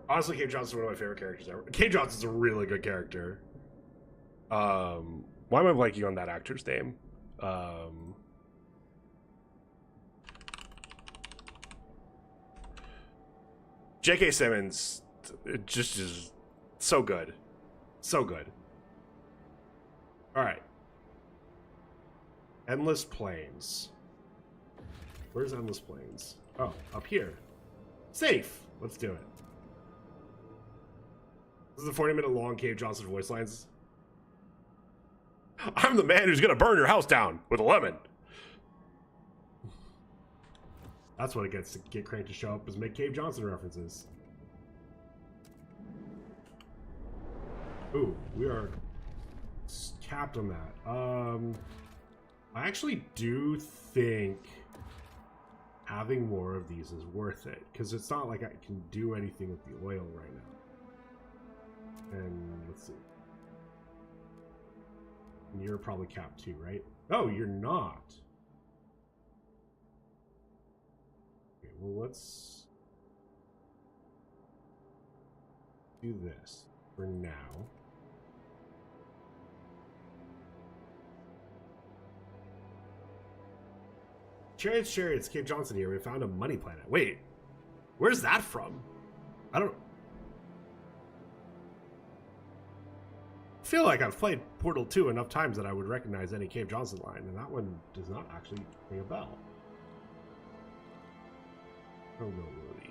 Honestly, Cave Johnson's one of my favorite characters ever. Cave Johnson's a really good character. Why am I blanking on that actor's name? J.K. Simmons just is so good. So good. Alright. Endless Plains. Where's Endless Plains? Oh, up here. Safe! Let's do it. This is a 40-minute long Cave Johnson voice lines. I'm the man who's gonna burn your house down with a lemon. That's what it gets to get Crank to show up, is make Cave Johnson references. Ooh, we are capped on that. I actually do think having more of these is worth it, because it's not like I can do anything with the oil right now. And let's see. You're probably capped too, right? Oh, you're not. Okay, well, let's do this for now. Chariots, Cave Johnson here. We found a money planet. Wait, where's that from? I feel like I've played Portal 2 enough times that I would recognize any Cave Johnson line, and that one does not actually ring a bell. Oh no, really.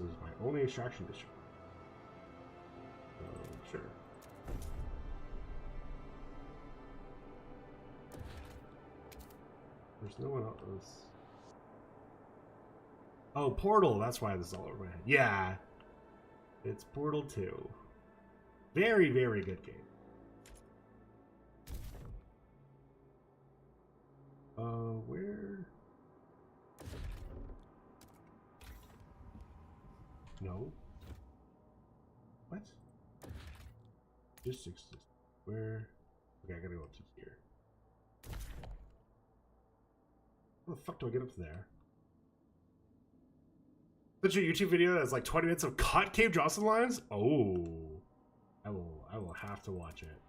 This is my only extraction district. Sure. There's no one else. Oh, Portal. That's why this is all over my head. Yeah. It's Portal 2. Very, very good game. Where? No. What? Logistics. Where? Okay, I gotta go up to here. How the fuck do I get up to there? Such a YouTube video that's like 20 minutes of cut Cave Johnson lines? Oh. I will have to watch it.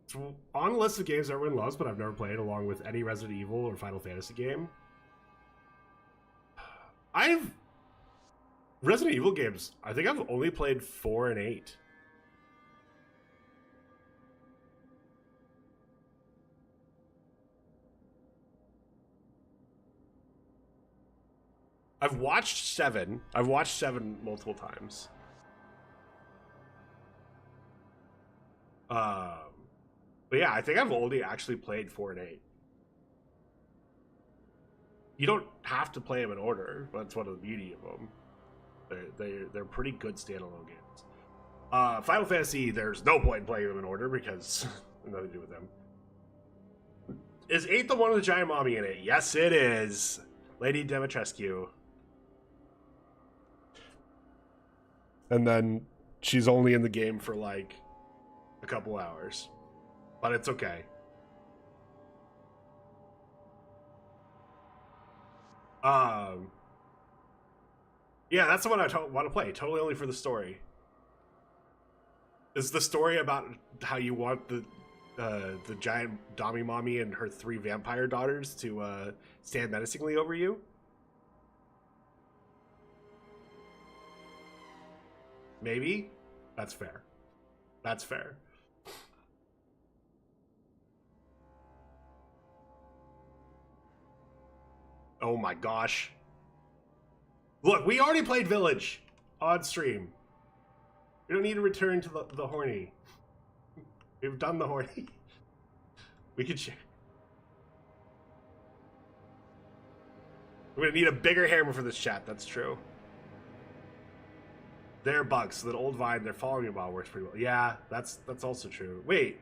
It's on a list of games everyone loves, but I've never played, along with any Resident Evil or Final Fantasy game. Resident Evil games, I think I've only played 4 and 8. I've watched 7. I've watched 7 multiple times. But yeah, I think I've only actually played 4 and 8. You don't have to play them in order. That's one of the beauty of them. They're pretty good standalone games. Final Fantasy, there's no point in playing them in order because nothing to do with them. Is 8 the one with the giant mommy in it? Yes, it is. Lady Dimitrescu. And then she's only in the game for like a couple hours. But it's okay. Yeah, that's the one I want to play. Totally only for the story. Is the story about how you want the giant Dami Mommy and her 3 vampire daughters to stand menacingly over you? Maybe? That's fair. That's fair. Oh my gosh. Look, we already played Village on stream. We don't need to return to the horny. We've done the horny. We could share. We're gonna need a bigger hammer for this chat, that's true. They're bugs, so that old vine they're following you while works pretty well. Yeah, that's also true. Wait.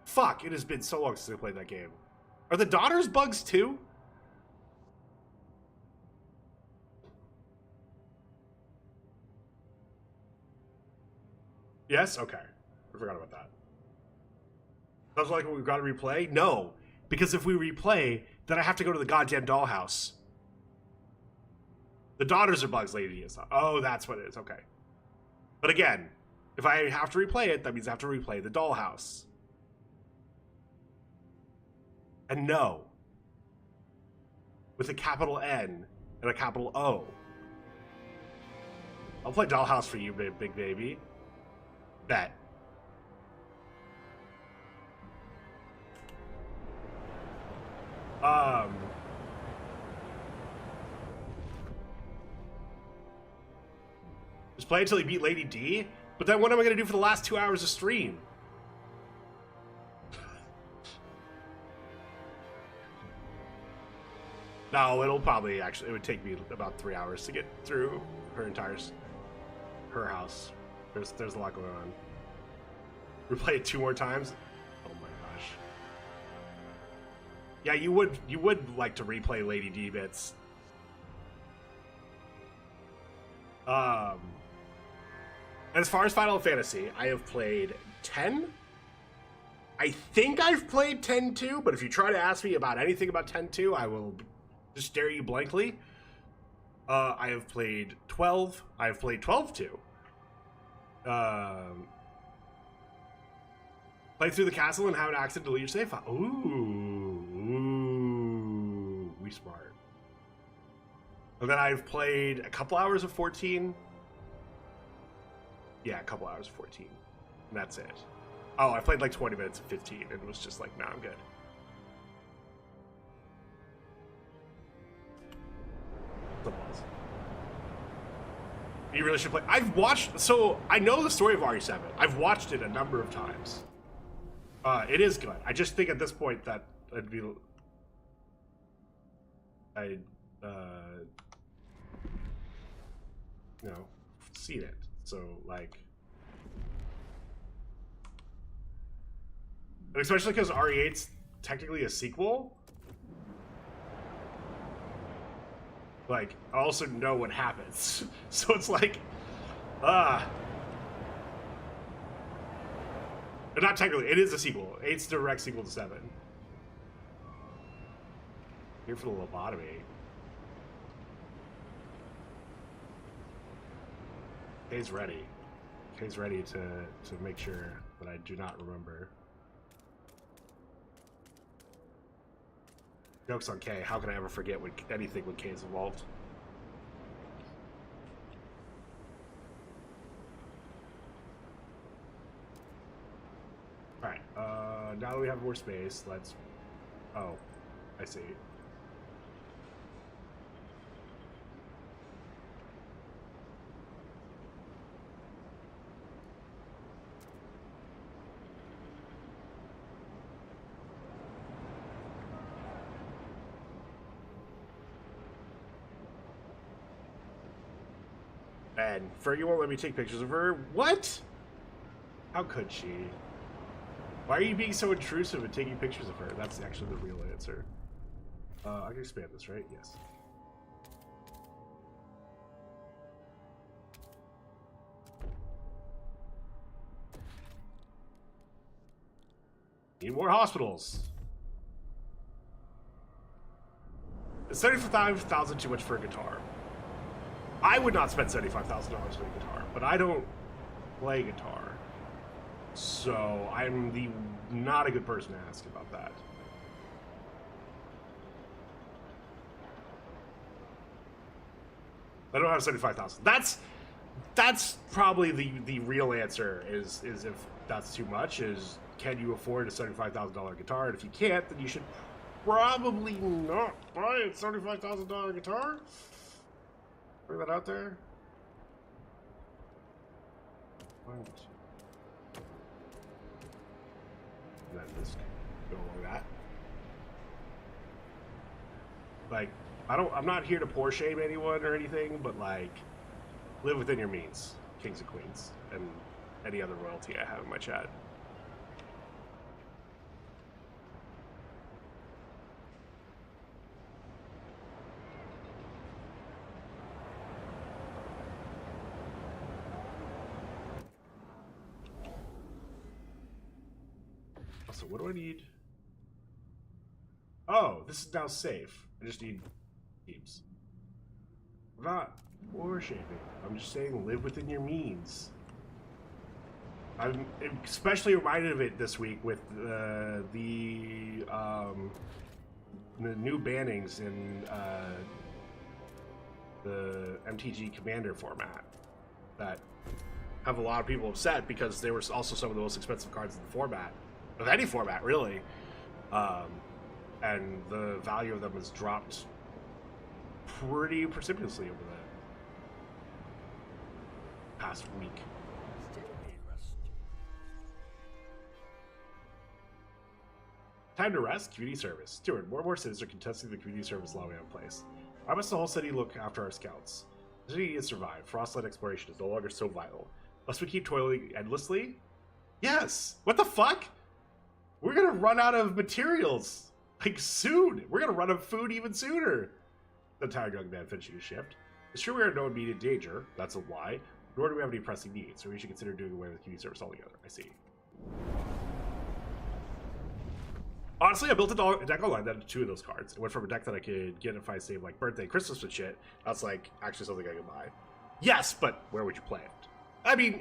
Fuck, it has been so long since I played that game. Are the daughters bugs too? Yes? Okay. I forgot about that. Sounds like we've got to replay? No. Because if we replay, then I have to go to the goddamn dollhouse. The daughters are bugs, Lady is not. Oh, that's what it is. Okay. But again, if I have to replay it, that means I have to replay the dollhouse. And no. With a capital N and a capital O. I'll play dollhouse for you, big baby. Bet. Just play until you beat Lady D? But then what am I going to do for the last 2 hours of stream? No, it'll probably actually, it would take me about 3 hours to get through her house. There's a lot going on. Replay it 2 more times? Oh my gosh. Yeah, you would like to replay Lady D bits. As far as Final Fantasy, I have played 10. I think I've played 10-2, but if you try to ask me about anything about 10-2, I will just stare you blankly. I have played 12. I have played 12-2. Play through the castle and have an accident delete your save file. Ooh, we smart. And then I've played a couple hours of 14. Yeah, a couple hours of 14. And that's it. Oh, I played like 20 minutes of 15 and it was just like, nah, I'm good. You really should play. I've watched, so I know the story of RE7. I've watched it a number of times. It is good. I just think at this point that I'd be, you know, seen it. So like, especially because RE8's technically a sequel. Like, I also know what happens. So it's like, not technically, it is a sequel. 8's the direct sequel to 7. Here for the lobotomy. Kay's ready. Kay's ready to make sure that I do not remember. Joke's on Kay. How can I ever forget anything when Kay's involved? Alright, now that we have more space, let's... Oh, I see. And Fergie won't let me take pictures of her. What? How could she? Why are you being so intrusive and taking pictures of her? That's actually the real answer. I can expand this, right? Yes. Need more hospitals. Is $75,000 too much for a guitar? I would not spend $75,000 for a guitar, but I don't play guitar, so I'm not a good person to ask about that. I don't have $75,000. That's probably the real answer. Is if that's too much, is can you afford a $75,000 guitar? And if you can't, then you should probably not buy a $75,000 guitar. Bring that out there. And then this go along that. Like, I'm not here to poor shame anyone or anything, but like, live within your means, kings and queens, and any other royalty I have in my chat. So what do I need? Oh, this is now safe. I just need teams. I'm not war-shaming. I'm just saying live within your means. I'm especially reminded of it this week with the new bannings in the MTG Commander format that have a lot of people upset because they were also some of the most expensive cards in the format. Of any format, really. And the value of them has dropped pretty precipitously over the past week. Time to rest? Community service. Steward, more and more citizens are contesting the community service law we have in place. Why must the whole city look after our scouts? The city needs to survive. Frostlight exploration is no longer so vital. Must we keep toiling endlessly? Yes! What the fuck? We're gonna run out of materials, like, soon. We're gonna run out of food even sooner. The tired young man finishing his shift. It's true we are in no immediate danger, that's a lie, nor do we have any pressing needs, so we should consider doing away with community service altogether. I see. Honestly, I built a deck online that had 2 of those cards. It went from a deck that I could get if I save, like, birthday, Christmas and shit. That's, like, actually something I could buy. Yes, but where would you play it? I mean,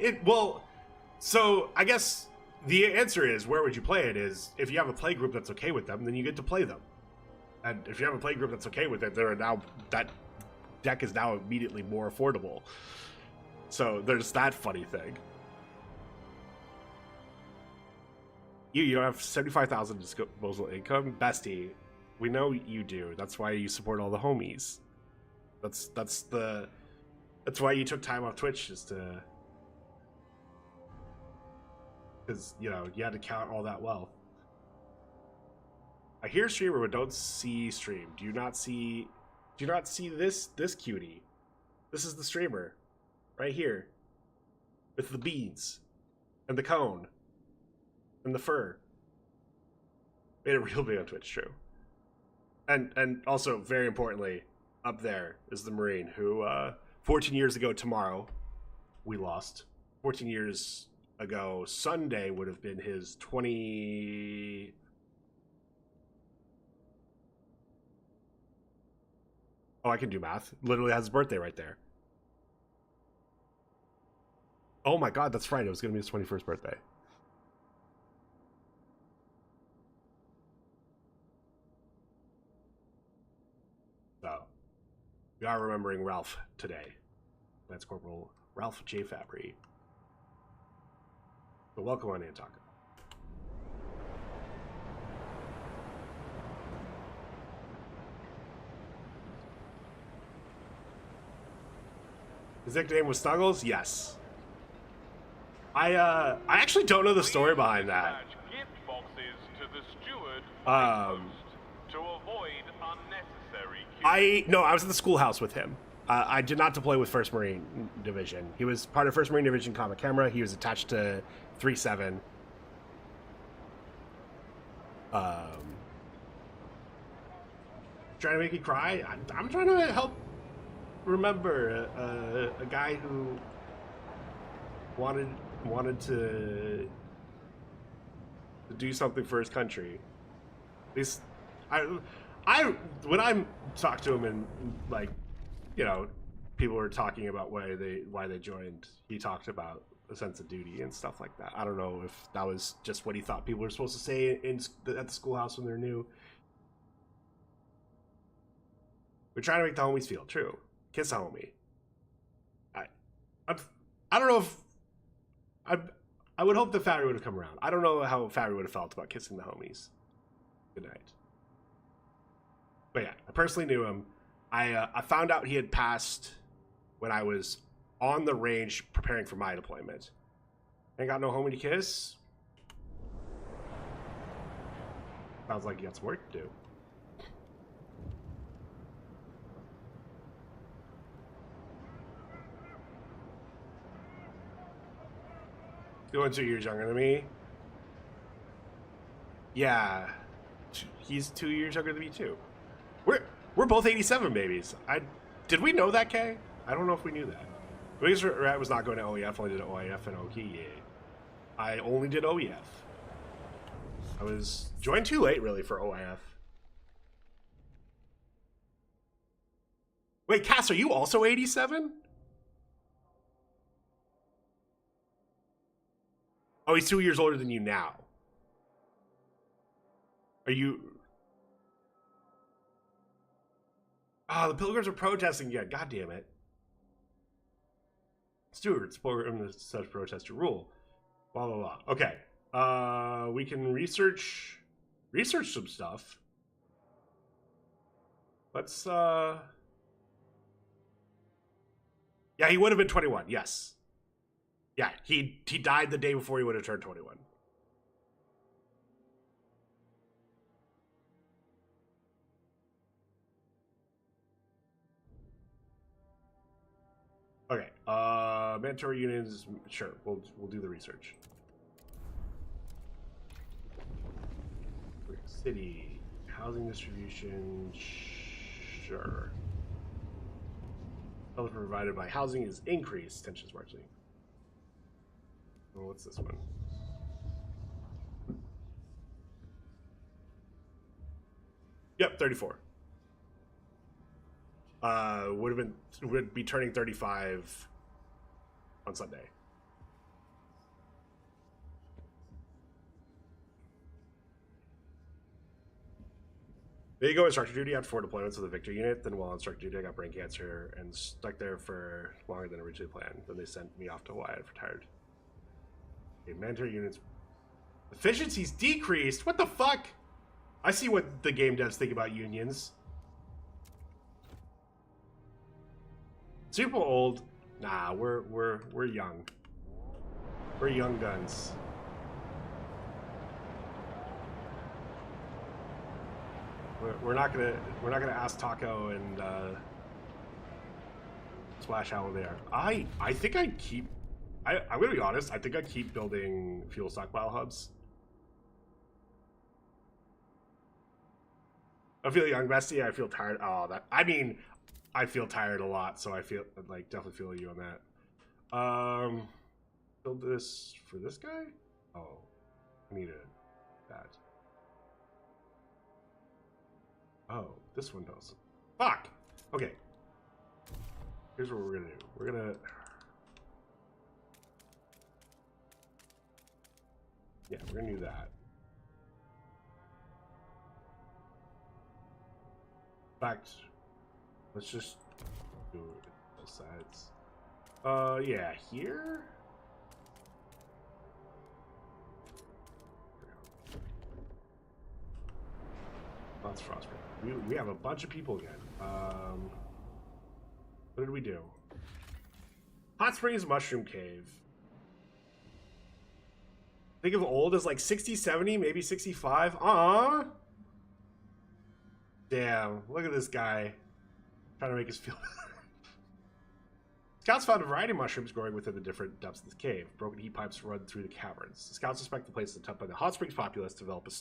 so, I guess the answer is, where would you play it, is if you have a play group that's okay with them, then you get to play them. And if you have a play group that's okay with it, that deck is now immediately more affordable. So there's that funny thing. You don't have $75,000 disposable income? Bestie, we know you do. That's why you support all the homies. That's why you took time off Twitch, just to... Because, you know, you had to count all that wealth. I hear streamer but don't see stream. Do you not see this cutie? This is the streamer. Right here. With the beads. And the cone. And the fur. Made it real big on Twitch, true. And also, very importantly, up there is the Marine who 14 years ago tomorrow we lost. 14 years ago Sunday would have been his 20... Oh, I can do math. Literally has his birthday right there. Oh my god, that's right. It was going to be his 21st birthday. So, we are remembering Ralph today. That's Corporal Ralph J. Fabry. So welcome on Nantucket. His nickname was Snuggles? Yes. I actually don't know the story behind that. Gift boxes to the steward to avoid unnecessary I was at the schoolhouse with him. I did not deploy with 1st Marine Division. He was part of 1st Marine Division Combat Camera. He was attached to 3-7. Trying to make you cry? I'm trying to help remember a guy who wanted to do something for his country. At least I when I talked to him and like, you know, people were talking about why they joined, he talked about a sense of duty and stuff like that. I don't know if that was just what he thought people were supposed to say at the schoolhouse when they're new. We're trying to make the homies feel true. Kiss a homie. I don't know if I would hope that Fabry would have come around. I don't know how Fabry would have felt about kissing the homies. Good night. But yeah, I personally knew him. I found out he had passed when I was on the range preparing for my deployment. Ain't got no homie to kiss. Sounds like you got some work to do. You're 2 years younger than me. Yeah, he's 2 years younger than me too. We're both 87 babies. Did we know that, Kay? I don't know if we knew that. Because Rat was not going to OEF, only did OIF and OKE. I only did OEF. I was joined too late, really, for OIF. Wait, Cass, are you also 87? Oh, he's 2 years older than you now. Are you... Oh, the Pilgrims are protesting again. God damn it. Steward, such protest to rule. Blah, blah, blah. Okay. We can research some stuff. Let's, Yeah, he would have been 21, yes. Yeah, he died the day before he would have turned 21. Okay, mandatory unions, sure, we'll do the research. City, housing distribution, sure. Health provided by housing is increased, tensions marginally. Oh, what's this one? Yep, 34. Would be turning 35 on Sunday. There you go, instructor duty after 4 deployments with a Victor unit. Then while on instructor duty, I got brain cancer and stuck there for longer than originally planned. Then they sent me off to Hawaii. I retired. Okay, mandatory units. Efficiency's decreased? What the fuck? I see what the game devs think about unions. Super old? Nah, we're young. We're young guns. We're not gonna ask Taco and Splash how they are. I think I'm gonna be honest. I think I keep building fuel stockpile hubs. I feel young, bestie. I feel tired. Oh, I feel tired a lot, so I feel like definitely feel you on that. Build this for this guy. Oh, I needed that. Oh, this one does. Fuck. Okay. Here's what we're gonna do. We're gonna. Yeah, we're gonna do that. In fact, let's just do it both sides. Yeah, here. That's Frostpunk. We have a bunch of people again. What did we do? Hot Springs Mushroom Cave. Think of old as like 60, 70, maybe 65. Aww. Damn, look at this guy. Trying to make us feel better. Scouts found a variety of mushrooms growing within the different depths of the cave. Broken heat pipes run through the caverns. The scouts suspect the place is attempted by the hot springs populace to develop a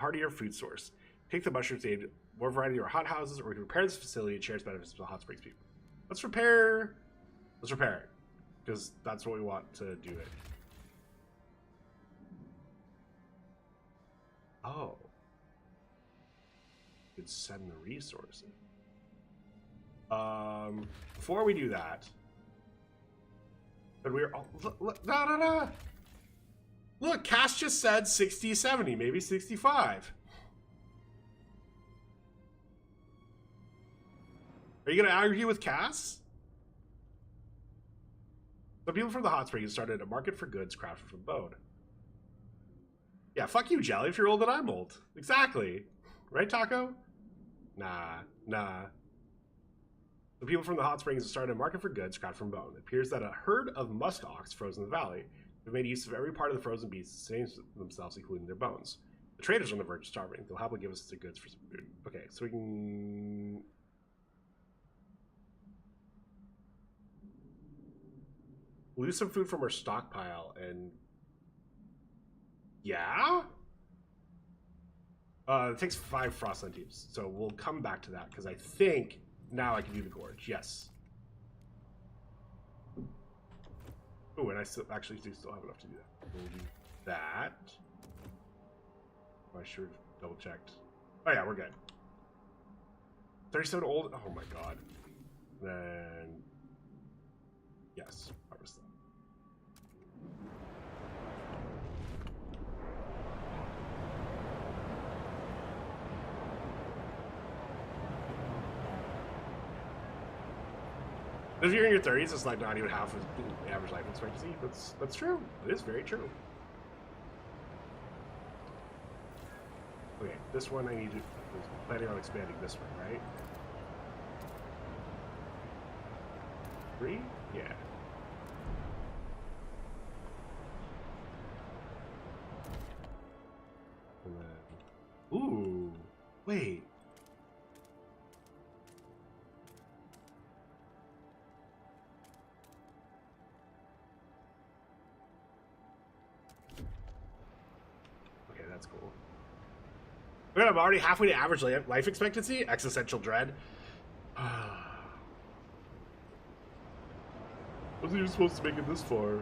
heartier food source. Take the mushrooms to aid more variety or hot houses, or we can repair this facility and share its benefits with the hot springs people. Let's repair it. Because that's what we want to do it. Oh. We could send the resources. Before we do that, but we're no. Look, Cass just said 60, 70, maybe 65. Are you gonna argue with Cass? The people from the hot springs started a market for goods crafted from bone. Yeah, fuck you, Jelly. If you're old, then I'm old. Exactly. Right, Taco? Nah. The people from the hot springs started a market for goods crafted from bone. It appears that a herd of musk ox frozen in the valley have made use of every part of the frozen beasts to sustain themselves, including their bones. The traders are on the verge of starving. They'll happily give us their goods for some food. Okay, so we can... lose some food from our stockpile and... yeah? It takes 5 frost centimes, so we'll come back to that, because I think now I can do the gorge. Yes. Oh, and I still actually do still have enough to do that. We'll do that. I should have double checked. Oh yeah, we're good. 37 old. Oh my god. Then yes, harvest them. If you're in your 30s, it's like not even half of the average life expectancy. That's true. It is very true. Okay, this one I need to... I'm planning on expanding this one, right? 3? Yeah. And then... ooh! Wait. That's cool. Look, I'm already halfway to average life expectancy. Existential dread. Wasn't even supposed to make it this far.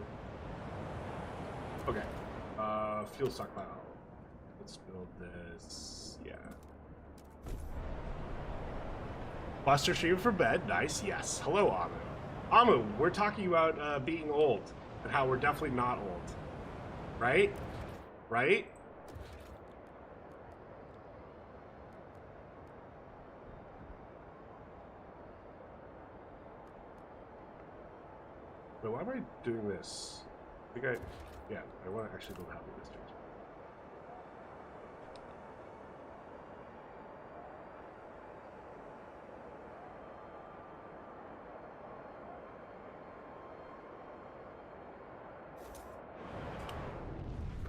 Okay. Fuel stockpile. Let's build this. Yeah. Buster stream for bed. Nice. Yes. Hello, Amu. Amu, we're talking about being old and how we're definitely not old. Right? Right? Wait, why am I doing this? I think I want to actually build a happy district.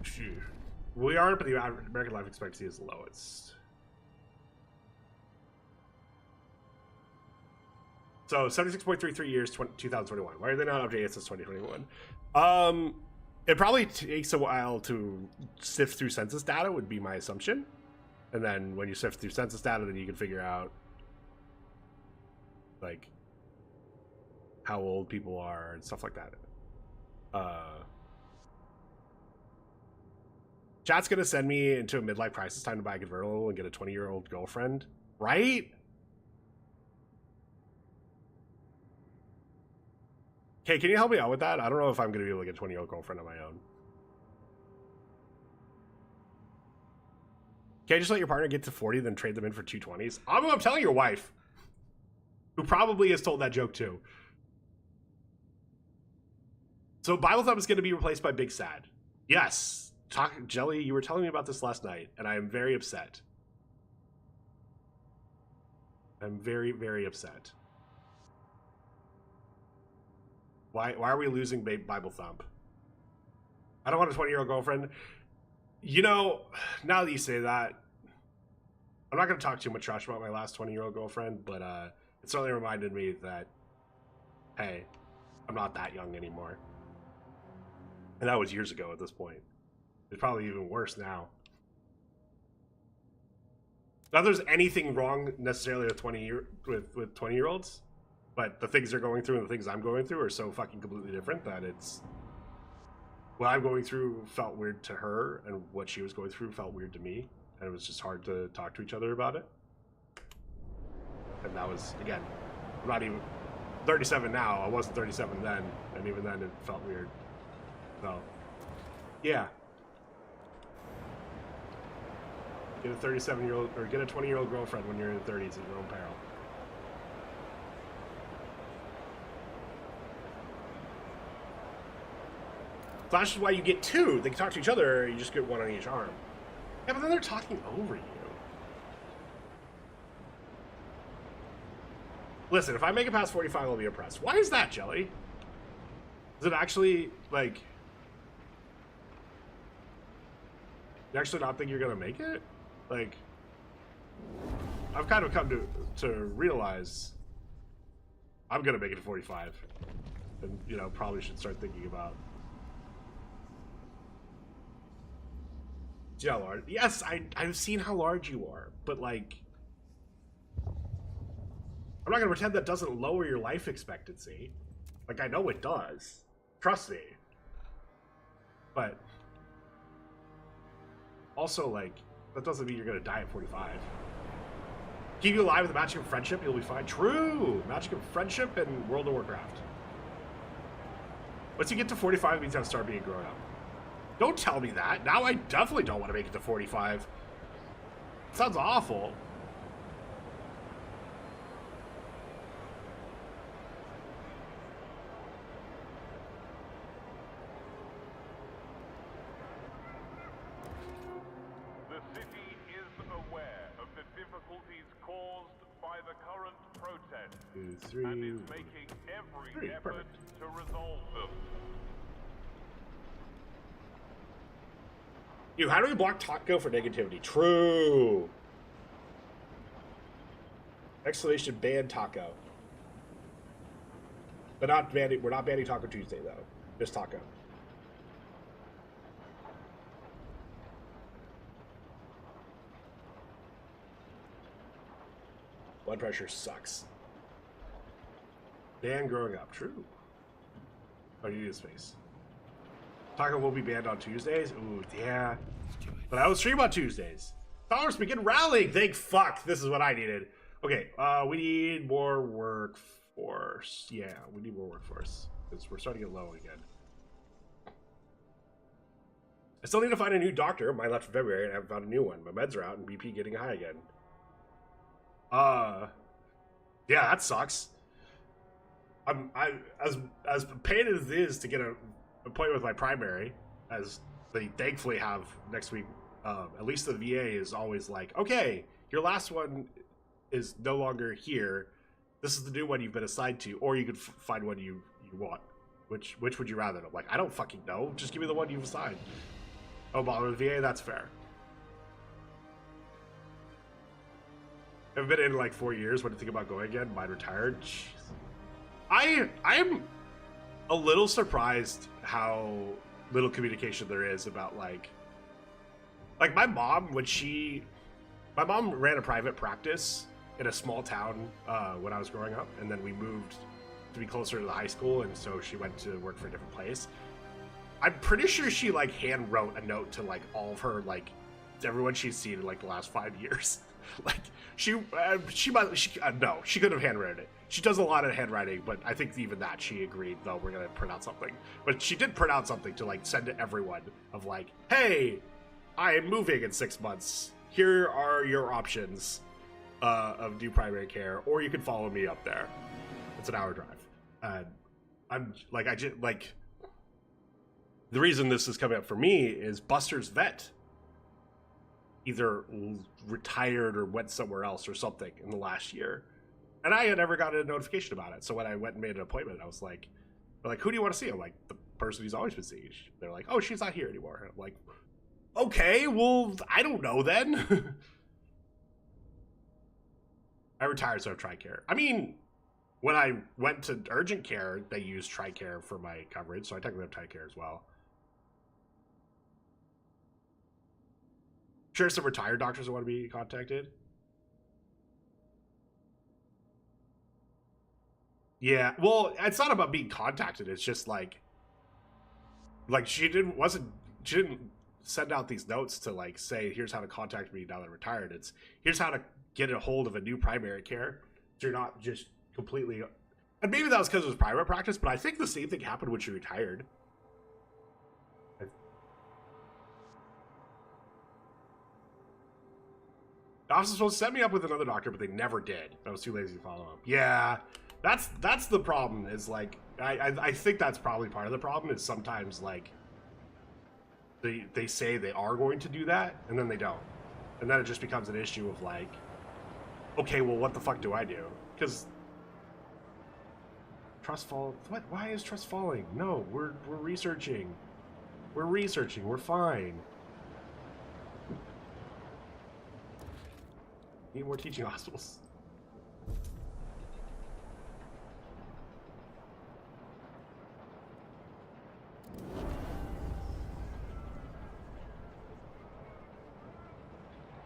Phew. We are, but the American life expectancy is the lowest. So 76.33 years, 2021. Why are they not updating it since 2021? It probably takes a while to sift through census data, would be my assumption. And then when you sift through census data, then you can figure out like how old people are and stuff like that. Chat's gonna send me into a midlife crisis, time to buy a convertible and get a 20-year-old girlfriend, right? Okay, can you help me out with that? I don't know if I'm gonna be able to get a 20-year-old girlfriend on my own. Can I just let your partner get to 40, then trade them in for 220s? I'm telling your wife, who probably has told that joke too. So Bible Thumb is going to be replaced by Big Sad. Yes. Jelly, you were telling me about this last night, and I am very upset. I'm very, very upset. Why are we losing Bible Thump? I don't want a 20-year-old girlfriend. You know, now that you say that, I'm not going to talk too much trash about my last 20-year-old girlfriend, but it certainly reminded me that, hey, I'm not that young anymore. And that was years ago at this point. It's probably even worse now. Not that there's anything wrong necessarily with 20-year-olds, but the things they're going through and the things I'm going through are so fucking completely different that it's... What I'm going through felt weird to her, and what she was going through felt weird to me, and it was just hard to talk to each other about it. And that was, again, I'm not even 37 now. I wasn't 37 then, and even then it felt weird. So, yeah. Get a 37-year-old, or get a 20-year-old girlfriend when you're in your 30s at your own peril. That's why you get two. They can talk to each other, or you just get one on each arm. Yeah, but then they're talking over you. Listen, if I make it past 45, I'll be impressed. Why is that, Jelly? Is it actually, like... You actually not think you're gonna make it? Like... I've kind of come to realize... I'm gonna make it to 45. And, you know, probably should start thinking about... See how large... Yes, I've seen how large you are, but, like... I'm not gonna pretend that doesn't lower your life expectancy. Like, I know it does. Trust me. But... Also, like, that doesn't mean you're gonna die at 45. Keep you alive with the magic of friendship, you'll be fine. True! Magic of friendship and World of Warcraft. Once you get to 45, it means you have to start being grown up. Don't tell me that. Now I definitely don't want to make it to 45. It sounds awful. The city is aware of the difficulties caused by the current protests 2, 3, and is making every effort to resolve them. Dude, how do we block Taco for negativity? True. Exclamation ban Taco. But not banning, we're not banning Taco Tuesday though. Just Taco. Blood pressure sucks. Ban growing up. True. Oh, you need his face. Taco will be banned on Tuesdays? Ooh, yeah. But I will stream on Tuesdays. Followers begin rallying! Thank fuck! This is what I needed. Okay, we need more workforce. Yeah, we need more workforce. Because we're starting to get low again. I still need to find a new doctor. Mine left in February and I haven't found a new one. My meds are out and BP getting high again. Yeah, that sucks. As pain as it is to get an appointment with my primary, as they thankfully have next week, at least the VA is always like, okay, your last one is no longer here. This is the new one you've been assigned to, or you could find one you want. Which would you rather? I'm like, I don't fucking know. Just give me the one you've assigned. Oh, bother with VA? That's fair. I've been in like 4 years. What do you think about going again? Mine retired. Jeez. I'm a little surprised how little communication there is about like my mom my mom ran a private practice in a small town when I was growing up, and then we moved to be closer to the high school, and so she went to work for a different place. I'm pretty sure she like hand wrote a note to like all of her like everyone she's seen in like the last 5 years. Like she could have handwritten it. She does a lot of handwriting, but I think even that she agreed, no, we're gonna print out something. But she did print out something to like send to everyone of like, hey, I am moving in 6 months. Here are your options of new primary care, or you can follow me up there. It's an hour drive. And I'm like, the reason this is coming up for me is Buster's vet either retired or went somewhere else or something in the last year. And I had never gotten a notification about it. So when I went and made an appointment, I was like, they're like, who do you want to see? I'm like, the person he's always been seeing. They're like, oh, she's not here anymore. And I'm like, okay, well, I don't know then. I retired, so I have TRICARE. I mean, when I went to urgent care, they used TRICARE for my coverage, so I technically have TRICARE as well. Sure, some retired doctors that want to be contacted. Yeah, well, it's not about being contacted. It's just like she didn't send out these notes to like say here's how to contact me now that I'm retired. It's here's how to get a hold of a new primary care. So you're not just completely. And maybe that was because it was private practice, but I think the same thing happened when she retired. The office was supposed to set me up with another doctor, but they never did. I was too lazy to follow up. Yeah, that's the problem. Is like I think that's probably part of the problem. Is sometimes like they say they are going to do that, and then they don't, and then it just becomes an issue of like, okay, well, what the fuck do I do? Because trust fall. What? Why is trust falling? No, we're researching. We're researching. We're fine. Need more teaching hospitals.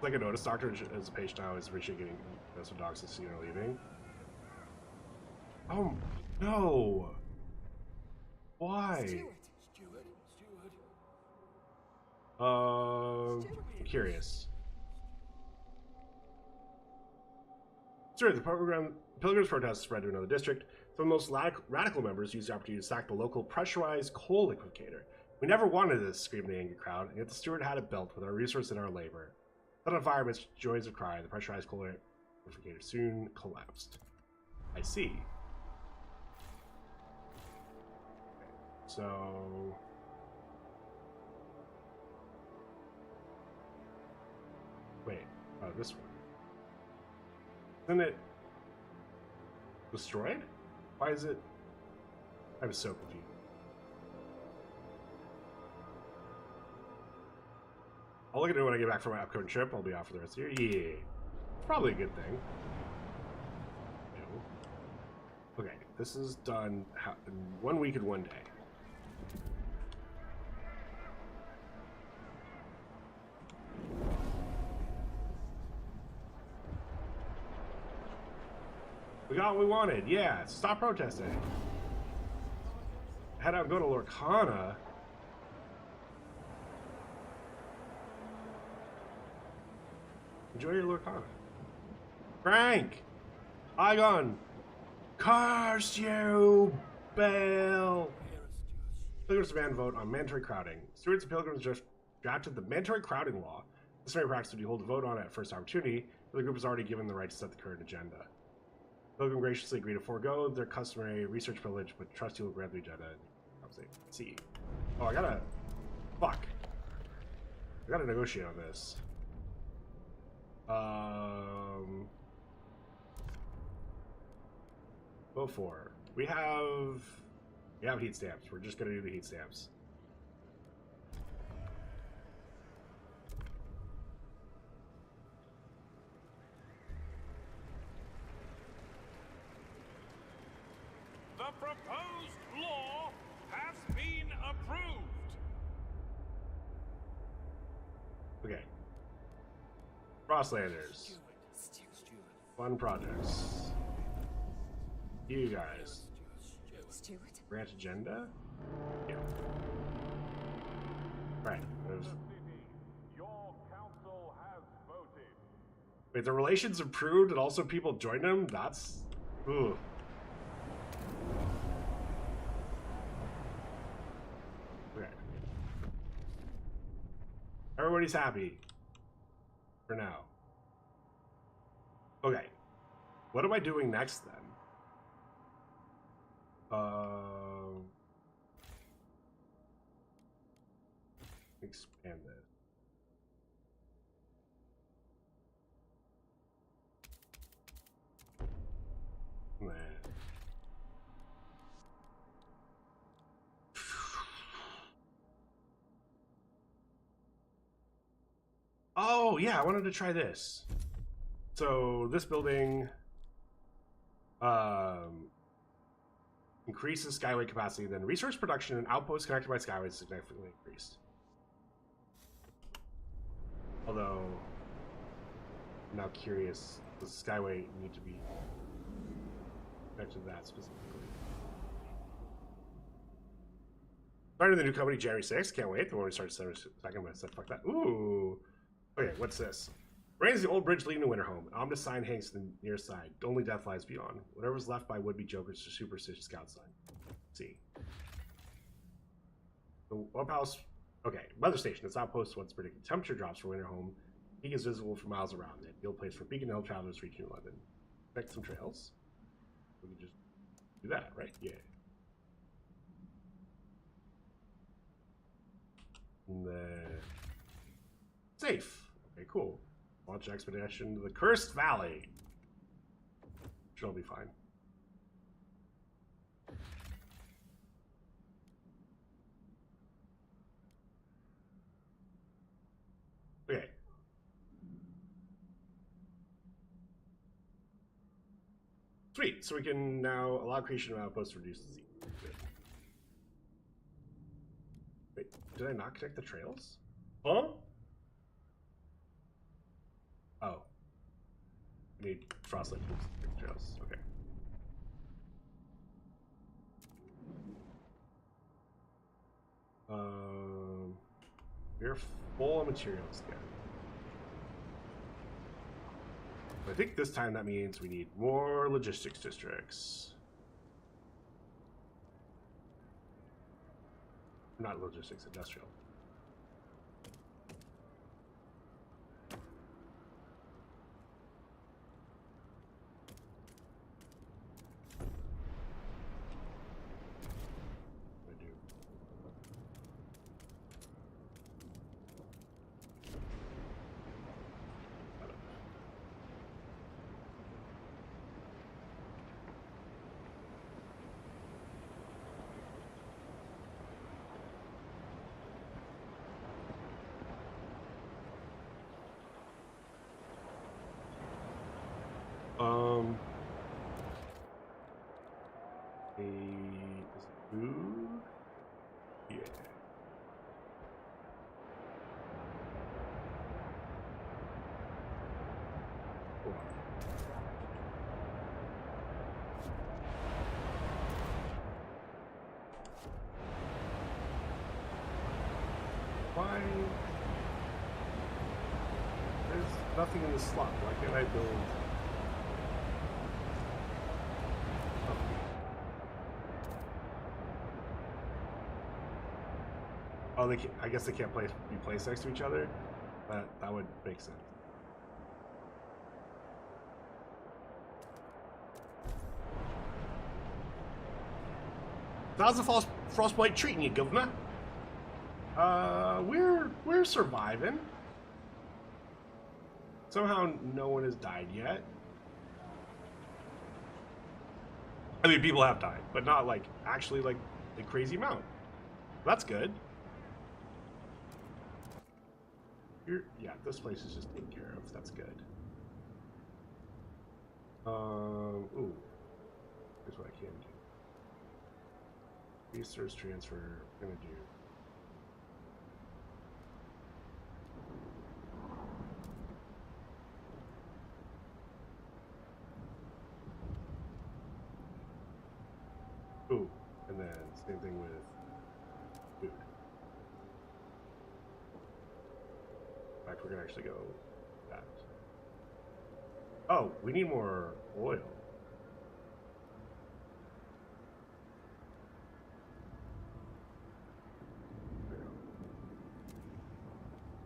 Like a notice doctor as a patient now is richly getting that's what docs is seeing or leaving. Oh no! Why? Steward. Curious. Sir, the Pilgrims protest spread to another district. Some of the most radical members used the opportunity to sack the local pressurized coal liquidator. We never wanted this, screamed the angry crowd, and yet the steward had it built with our resource and our labor. Set on fire amidst joys of cry, the pressurized coal liquidator soon collapsed. I see. So... Wait, this one. Isn't it destroyed? Why is it? I was so confused. I'll look at it when I get back from my upcoming trip. I'll be off for the rest of the year. Yeah, it's probably a good thing. No. Okay, this is done in 1 week and 1 day. We got what we wanted. Yeah, stop protesting. Head out and go to Lorcana. Enjoy your Lorcana. Frank! Igon! Curse you, Bale! Pilgrims demand vote on mandatory crowding. Stewards and Pilgrims just drafted the mandatory crowding law. This very practice would you hold a vote on it at first opportunity, but the group is already given the right to set the current agenda. Pilgrim graciously agreed to forego their customary research privilege, but trust you will grab the agenda. Let's see. Oh, I gotta... Fuck. I gotta negotiate on this. Vote for. We have heat stamps. We're just gonna do the heat stamps. The proposed law has been approved. Okay. Frostlanders. Fun projects. You guys. Steward. Branch agenda? Yeah. Right. Your council has voted. Wait, the relations improved and also people joined them? That's... Ooh. Okay. Everybody's happy. For now. Okay. What am I doing next then? Expand this. Nah. Oh, yeah, I wanted to try this. So, this building... Increases skyway capacity, then resource production and outposts connected by skyways significantly increased. Although, I'm now curious, does skyway need to be connected to that specifically? Starting the new company January 6th. Can't wait. The moment we start December 2nd, I'm going to say, fuck that. Ooh. Okay, what's this? Rains the old bridge leading to Winterhome. An ominous sign hangs to the near side. Only death lies beyond. Whatever's left by would-be jokers to superstitious scout sign. Let's see. The outpost. Okay, weather station. Its outpost once predicted temperature drops for Winterhome. Peak is visible for miles around. The ideal place for Beacon Hill travelers reaching London. Expect some trails. We can just do that, right? Yeah. And then safe. Okay, cool. Launch expedition to the Cursed Valley. Should all be fine. Okay. Sweet. So we can now allow creation of outposts to reduce disease. Good. Wait, did I not connect the trails? Huh? Oh. I need frostlight to connect the trails. Okay. We're full of materials again. I think this time that means we need more logistics districts. Not logistics, industrial. Food? Yeah. Cool. Why? There's nothing in the slot. Why can't I build? Oh, they can't, I guess they can't be placed next to each other. That would make sense. How's the Frostpunk treating you, governor? We're surviving. Somehow no one has died yet. I mean, people have died, but not like actually like a crazy amount. That's good. Yeah, this place is just taken care of. That's good. Ooh. Here's what I can do. Resource transfer. I'm gonna do. Ooh, and then same thing with food. In fact, we're gonna actually go that. Oh, we need more oil.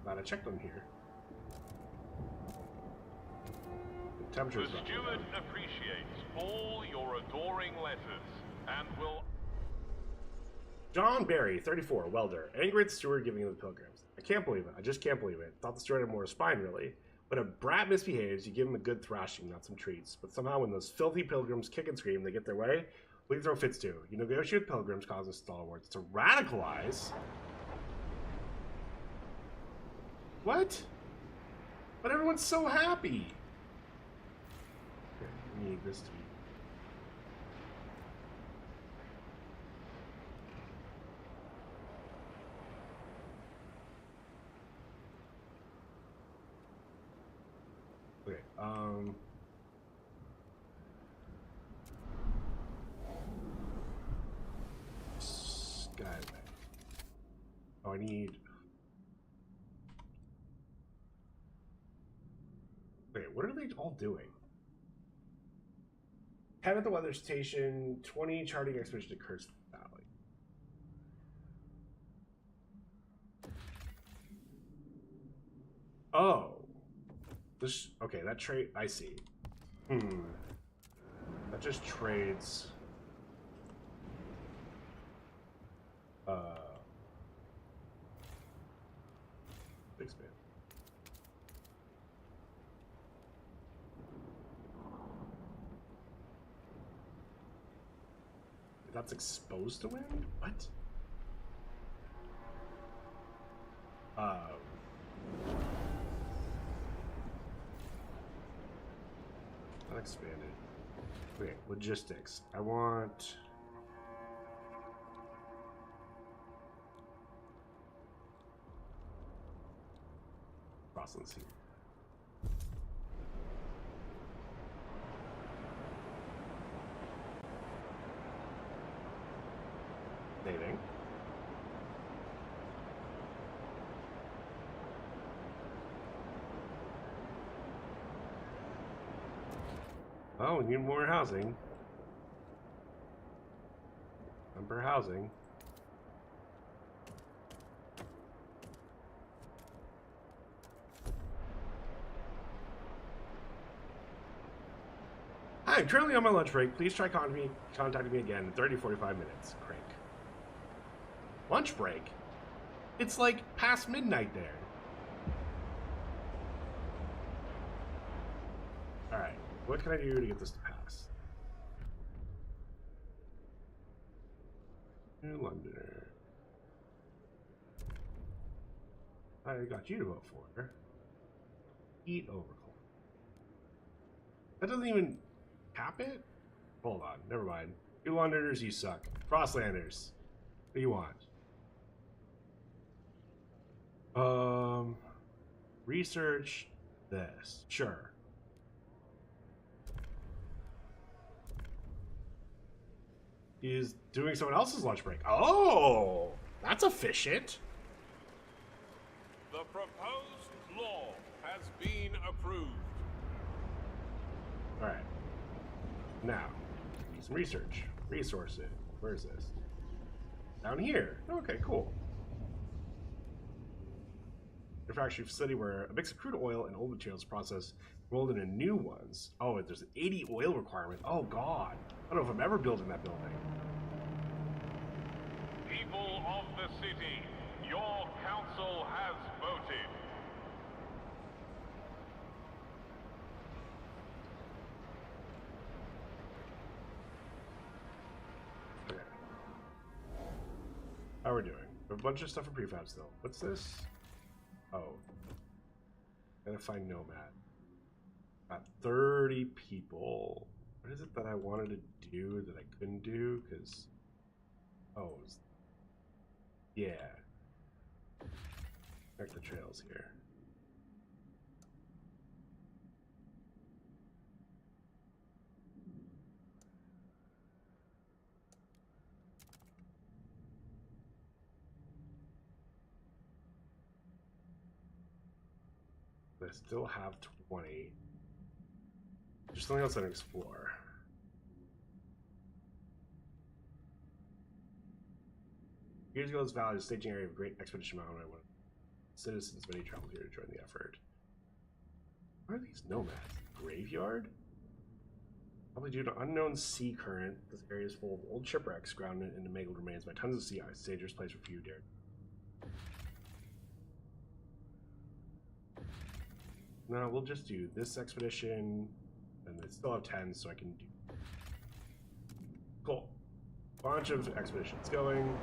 Glad I checked on here. The temperature. The Steward appreciates all your adoring letters and will. John Barry, 34, welder. Angry at the steward giving him the pilgrims. I can't believe it. I just can't believe it. Thought the steward had more spine, really. When a brat misbehaves, you give him a good thrashing, not some treats. But somehow when those filthy pilgrims kick and scream, they get their way, we can throw fits too. You negotiate with pilgrims, causing stalwarts to radicalize. What? But everyone's so happy. Okay, we need this to be Okay, Skyway. Oh, I need... Wait, what are they all doing? 10 at the weather station, 20 charting expedition to Curse Valley. Oh. This, okay, that trade, I see. That just trades. Expand. That's exposed to wind? What? Not expanded. Okay, logistics. I want... Crossland Sea. Dating. Oh, we need more housing. Number housing. Hi, I'm currently on my lunch break. Please try contacting me again in 30 to 45 minutes. Crank. Lunch break? It's like past midnight there. Alright, what can I do to get this to pass? New Londoner. I got you to vote for. Eat overclock. That doesn't even cap it? Hold on, never mind. You Londoners, you suck. Frostlanders. What do you want? Research this. Sure. He's doing someone else's lunch break. Oh, that's efficient. The proposed law has been approved. All right. Now, some research. Resources. Where is this? Down here. Okay, cool. Manufacturing facility where a mix of crude oil and old materials processed rolled into new ones. Oh, there's an 80 oil requirement. Oh, God. I don't know if I'm ever building that building. People of the city, your council has voted. Okay. How are we doing? We have a bunch of stuff for prefab still. What's this? Oh. Gotta find Nomad. Got 30 people. What is it that I wanted to do that I couldn't do? Because... Oh, yeah. Check the trails here. I still have 20. There's something else I can explore. Years ago, this valley was a staging area of a great expedition mountain. I went. Citizens many traveled here to join the effort. What are these nomads? Graveyard? Probably due to unknown sea current, this area is full of old shipwrecks grounded into mangled remains by tons of sea ice. Dangerous place for few dared. No, we'll just do this expedition, and I still have 10, so I can do. Cool. Bunch of expeditions going.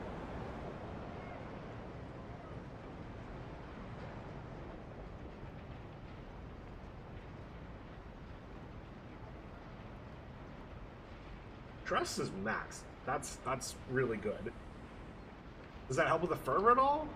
Trust is max. That's really good. Does that help with the fervor at all?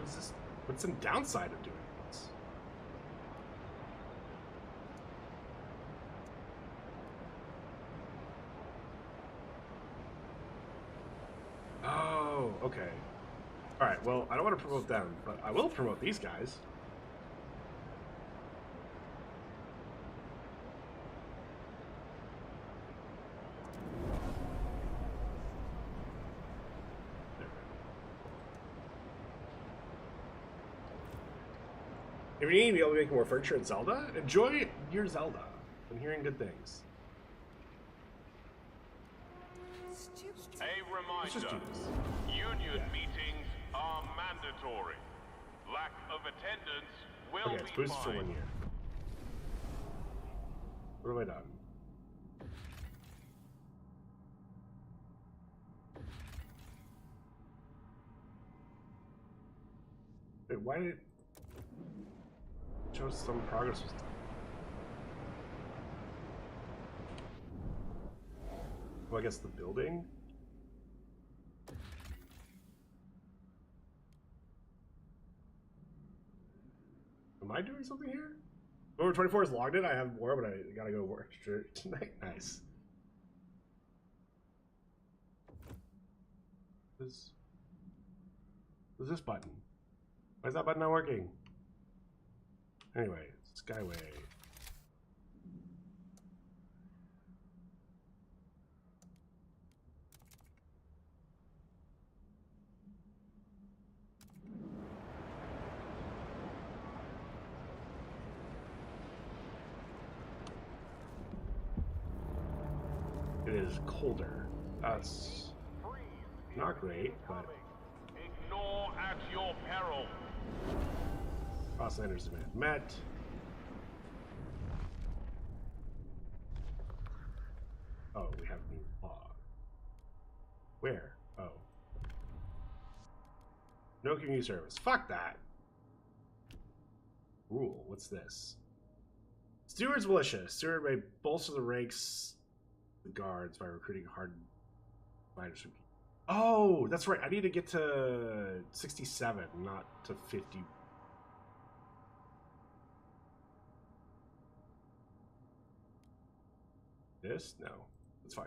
What's this? What's the downside of doing this? Oh, okay. All right. Well, I don't want to promote them, but I will promote these guys. If you need to be able to make more furniture in Zelda, enjoy your Zelda. I'm hearing good things. A Let's just do reminder, this. union meetings are mandatory. Lack of attendance will Okay, let's be put this for 1 fined. year. What have I done? Wait, why did it show some progress was done? Well, I guess the building? Am I doing something here? Over 24 is logged in. I have more, but I gotta go work tonight. Nice. What's this button? Why is that button not working? Anyway, Skyway. It is colder. That's not great, but Ignore at your peril. Crosslanders demand met. Oh, we have a new law. Where? Oh. No community service. Fuck that. Rule. What's this? Steward's militia. Steward may bolster the ranks of the guards by recruiting hardened fighters from. Oh, that's right. I need to get to 67, not to 50. This? No. That's fine.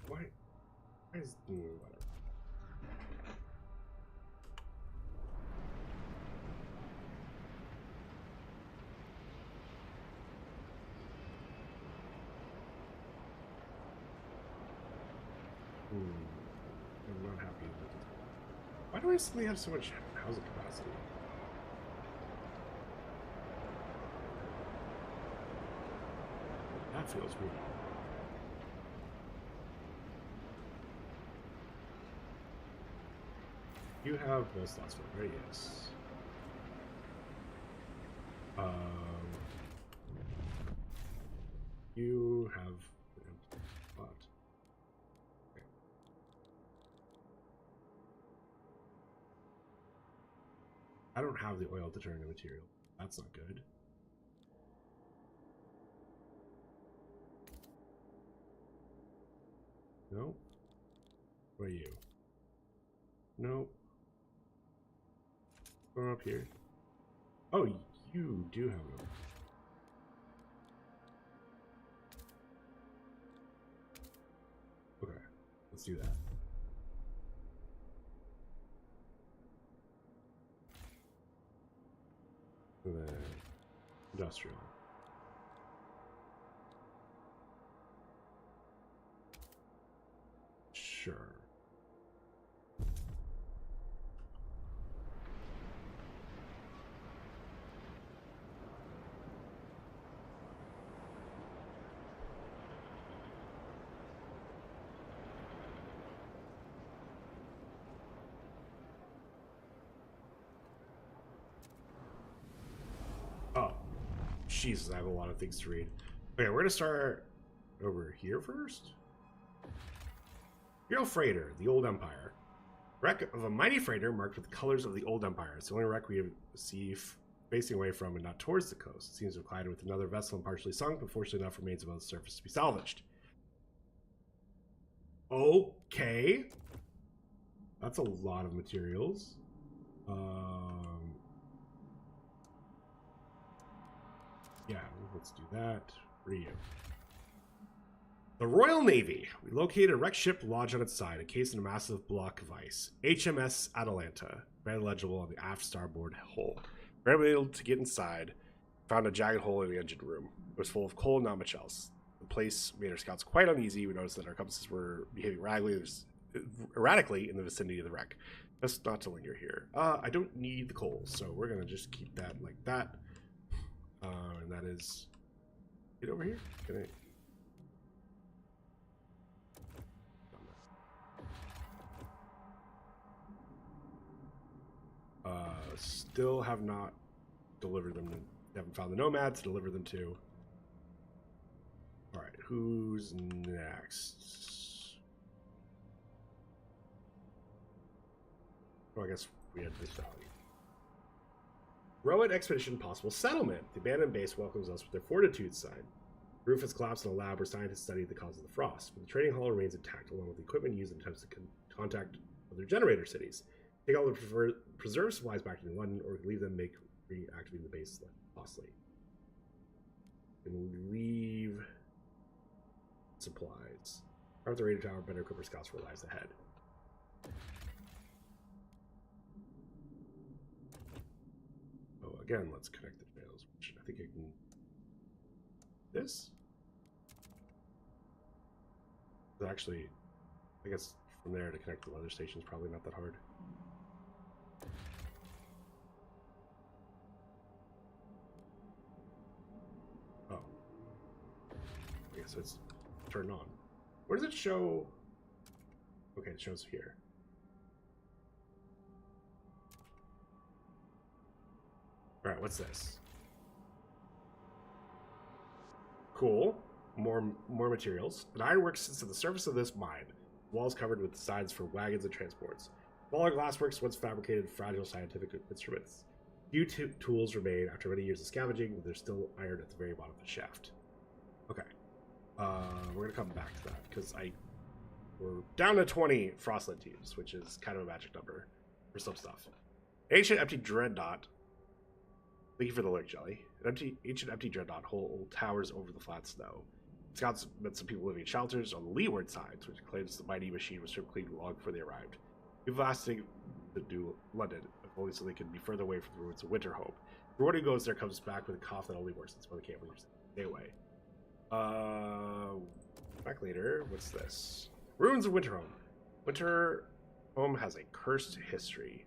Why is whatever? I'm not happy with it. Why do I suddenly have so much housing capacity? That feels weird. You have wall slots for radius. You have an empty spot. Okay. I don't have the oil to turn into material. That's not good. Nope. Where are you? Nope. Going up here. Oh, you do have them. Okay, let's do that. And then industrial. Sure. Oh, Jesus, I have a lot of things to read. Okay, we're gonna start over here first. Imperial Freighter, the Old Empire. Wreck of a mighty freighter marked with the colors of the Old Empire. It's the only wreck we have received facing away from and not towards the coast. It seems to have collided with another vessel and partially sunk, but fortunately enough remains above the surface to be salvaged. Okay. That's a lot of materials. Yeah, let's do that. Where are you? The Royal Navy. We located a wrecked ship lodged on its side, encased in a massive block of ice. HMS Atalanta. Very legible on the aft starboard hull. We were able to get inside. Found a jagged hole in the engine room. It was full of coal and not much else. The place made our scouts quite uneasy. We noticed that our compasses were behaving erratically in the vicinity of the wreck. Best not to linger here. I don't need the coal, so we're gonna just keep that like that. And that is it over here. Can I? Still have not delivered them. Haven't found the nomad to deliver them to. All right, who's next? Oh, I guess we had this valley. Rowan expedition possible settlement. The abandoned base welcomes us with their fortitude sign. The roof has collapsed in a lab where scientists study the cause of the frost, but the trading hall remains intact along with the equipment used in attempts to contact other generator cities. Take all the preserved supplies back to New London, or leave them, make reactivating the base costly. And leave supplies. After the radar tower, better equip our scouts for what lies ahead. Oh, again, let's connect the trails, which I think I can. This? But actually, I guess from there to connect the weather station is probably not that hard. Oh. Okay, so it's turned on. Where does it show? Okay, it shows here. Alright, what's this? Cool. More materials. An ironworks sits at the surface of this mine. Walls covered with sides for wagons and transports. Smaller glassworks once fabricated fragile scientific instruments. Few tools remain after many years of scavenging, but there's still iron at the very bottom of the shaft. Okay. We're gonna come back to that because we're down to 20 Frostland teams, which is kind of a magic number for some stuff. Ancient empty dreadnought. Thank you for the lurk, Jelly. An ancient empty dreadnought hold towers over the flat snow. Scouts met some people living in shelters on the leeward sides, which claims the mighty machine was stripped clean long before they arrived. People asked to do London, if only so they could be further away from the ruins of Winterhope. Everyone who goes there comes back with a cough that only worsens when they can't leave. Stay away. Back later. What's this? Ruins of Winterhome. Winterhome has a cursed history.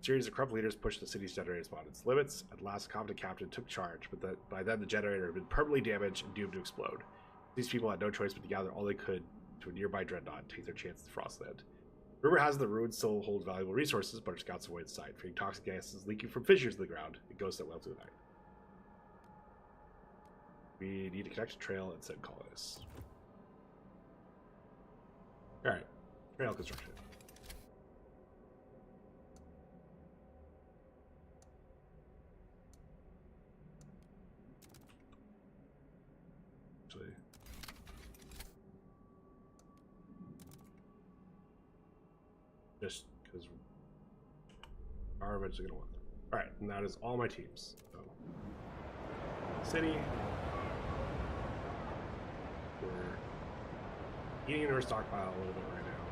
A series of corrupt leaders pushed the city's generator beyond its limits. At last, a competent captain took charge, but by then the generator had been permanently damaged and doomed to explode. These people had no choice but to gather all they could to a nearby dreadnought and take their chance at Frostland. Rumor has the ruins still hold valuable resources, but our scouts avoid the site, fearing toxic gases leaking from fissures in the ground and ghosts that well through the night. We need to connect a trail and send colonists. Alright, trail construction. Just because are eventually going to want them. Alright, and that is all my teams. So, city. We're eating into our stockpile a little bit right now.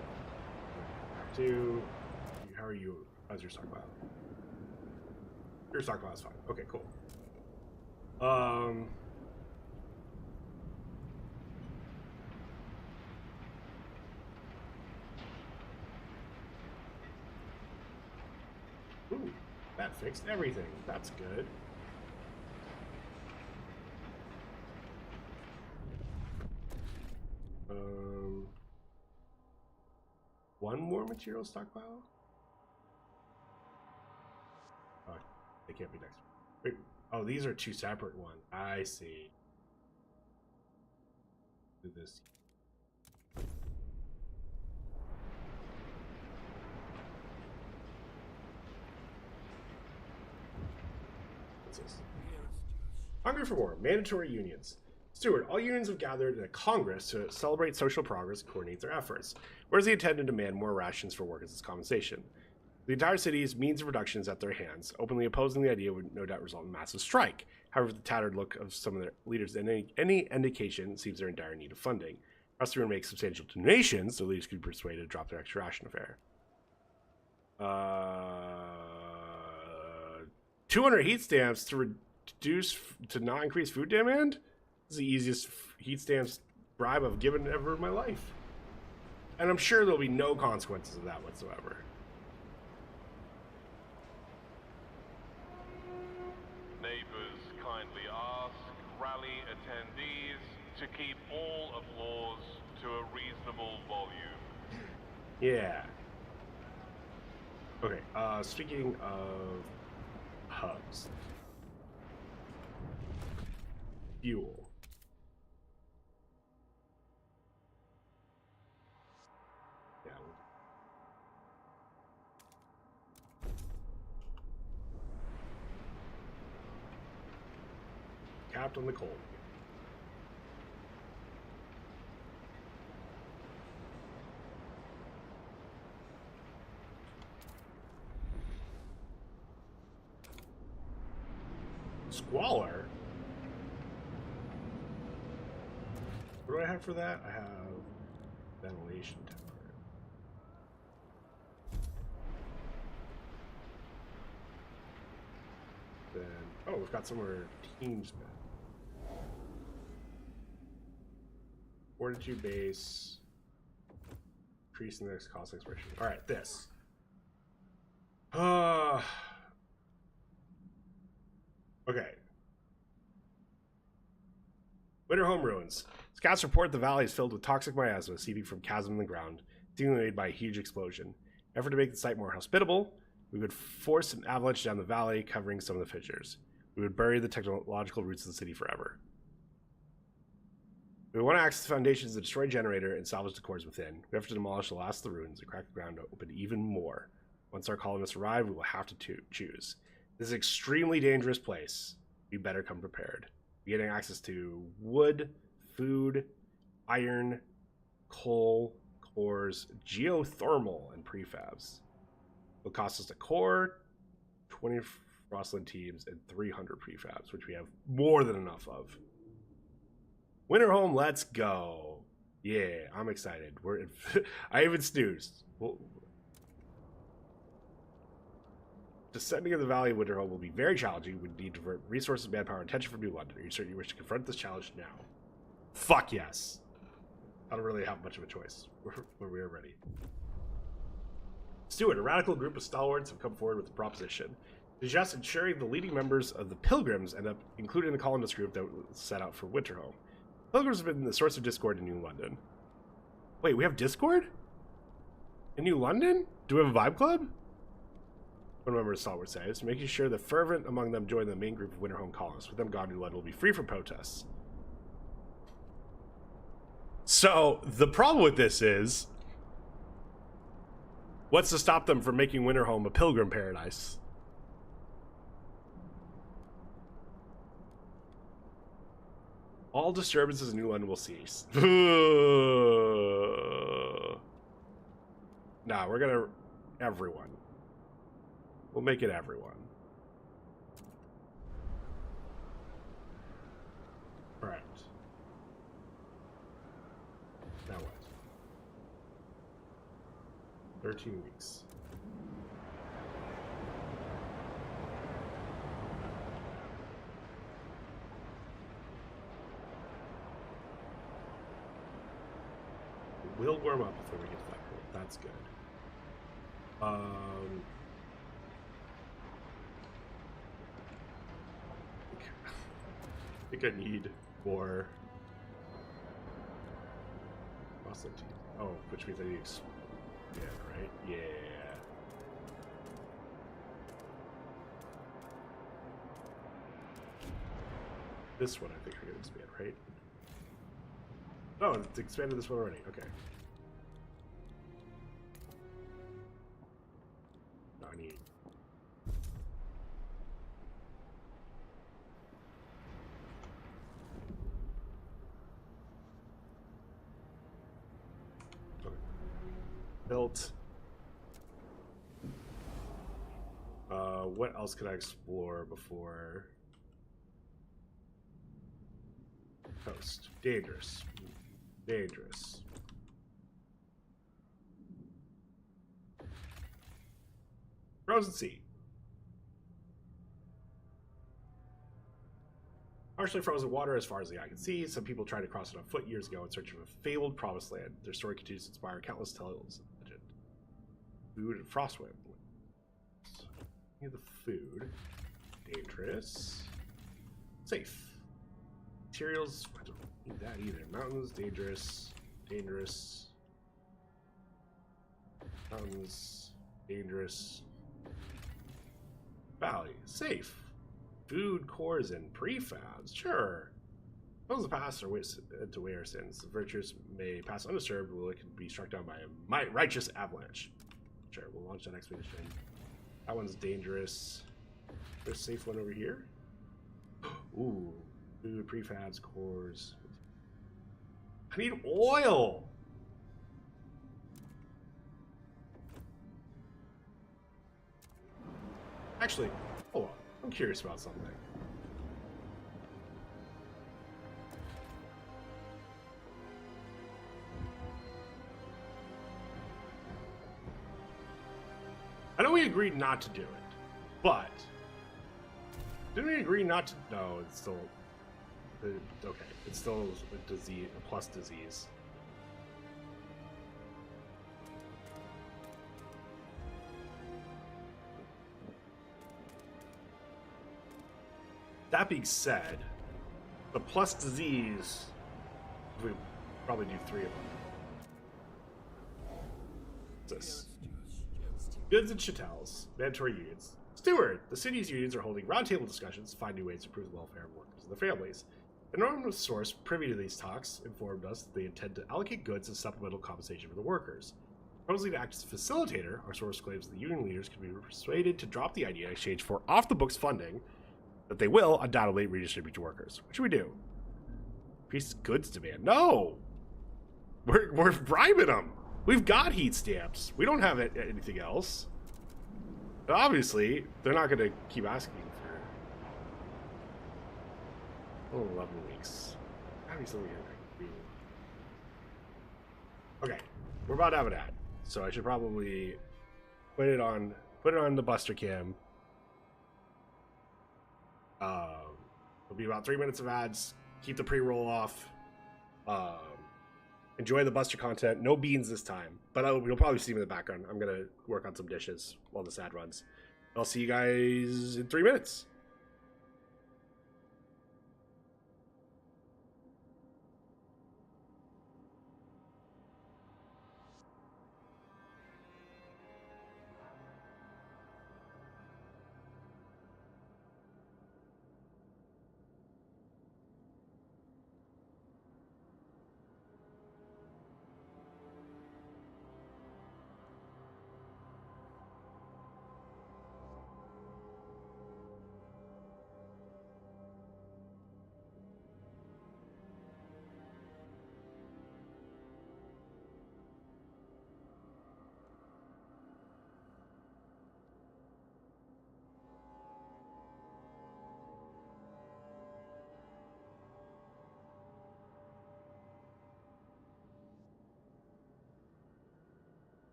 Back to. How are you? How's your stockpile? Your stockpile is fine. Okay, cool. Ooh, that fixed everything. That's good. One more material stockpile? Oh, they can't be next. Wait, oh, these are two separate ones. I see. Do this. consequences. Hungry for more. Mandatory unions. Steward, all unions have gathered in a congress to celebrate social progress and coordinate their efforts, whereas they intend to demand more rations for workers as compensation. The entire city's means of production is at their hands. Openly opposing the idea would no doubt result in a massive strike. However, the tattered look of some of their leaders and any indication seems they're in dire need of funding. Unless they make substantial donations, the leaders could be persuaded to drop their extra ration fare. 200 heat stamps to not increase food demand? This is the easiest heat stamps bribe I've given ever in my life. And I'm sure there'll be no consequences of that whatsoever. Neighbors kindly ask rally attendees to keep all applause to a reasonable volume. Yeah. Okay, speaking of hubs. Fuel. Yeah. Capped on the coal. Squalor? What do I have for that? I have ventilation temporary. Then, oh, we've got some of our teams met. Fortitude base. Increase in the next cost expiration. Alright, this. Okay. Winter home ruins. Scouts report the valley is filled with toxic miasma seeping from chasm in the ground, seemingly made by a huge explosion. In an effort to make the site more hospitable, we would force an avalanche down the valley, covering some of the fissures. We would bury the technological roots of the city forever. We want to access the foundations of the destroyed generator and salvage the cores within. We have to demolish the last of the ruins and crack the ground open even more. Once our colonists arrive, we will have to choose. This is an extremely dangerous place. We better come prepared. We're getting access to wood, food, iron, coal, cores, geothermal, and prefabs. It'll cost us a core, 20 Frostland teams, and 300 prefabs, which we have more than enough of. Winterhome, let's go. Yeah, I'm excited. I even snoozed. Descending of the Valley of Winterhome will be very challenging. We need to divert resources, manpower, and attention from New London. Are you certain you wish to confront this challenge now? Fuck yes. I don't really have much of a choice. We are ready. Steward, a radical group of stalwarts have come forward with a proposition. They suggest ensuring the leading members of the Pilgrims end up included in the colonist group that was set out for Winterhome. Pilgrims have been the source of discord in New London. Wait, we have Discord? In New London? Do we have a vibe club? One member of Stalwart says, making sure the fervent among them join the main group of Winterhome colonists. With them gone, New London will be free from protests. So, the problem with this is, what's to stop them from making Winterhome a pilgrim paradise? All disturbances in New London will cease. Nah, we're gonna... everyone. We'll make it everyone. Alright. Now what? 13 weeks. It will warm up before we get to that point. That's good. I think I need more muscle team. Oh, which means I need yeah, right? Yeah. This one I think I can expand, right? Oh, it's expanded this one already. Okay. No, I need built. What else could I explore before? Coast. Dangerous. Dangerous. Frozen Sea. Partially frozen water as far as the eye can see. Some people tried to cross it on foot years ago in search of a fabled promised land. Their story continues to inspire countless tales of legend. Food and frostwind. Need the food. Dangerous. Safe. Materials. I don't need that either. Mountains. Dangerous. Dangerous. Mountains. Dangerous. Valley. Safe. Food, cores, and prefabs. Sure. Those of the past are to weigh our sins. The virtues may pass undisturbed, while it can be struck down by a righteous avalanche. Sure, we'll launch that expedition. That one's dangerous. There's a safe one over here. Ooh. Food, prefabs, cores. I need oil! Actually, hold on. I'm curious about something. I know we agreed not to do it, but didn't we agree not to? No, it's still okay. It's still a disease, a plus disease. That being said, the plus disease, we probably do 3 of them. What's this? Goods and chattels, mandatory unions. Steward, the city's unions are holding roundtable discussions to find new ways to improve the welfare of workers and their families. An anonymous source privy to these talks informed us that they intend to allocate goods as supplemental compensation for the workers. Proposing to act as a facilitator, our source claims the union leaders can be persuaded to drop the idea in exchange for off-the-books funding that they will undoubtedly redistribute to workers. What should we do? Increase goods demand. No! We're bribing them! We've got heat stamps. We don't have anything else. But obviously, they're not going to keep asking for 11 weeks. Gotta be something here. Okay, we're about to have an ad, so I should probably put it on the Buster Cam. It'll be about 3 minutes of ads. Keep the pre-roll off. Enjoy the Buster content. No beans this time, but you'll probably see me in the background. I'm gonna work on some dishes while this ad runs. I'll see you guys in 3 minutes.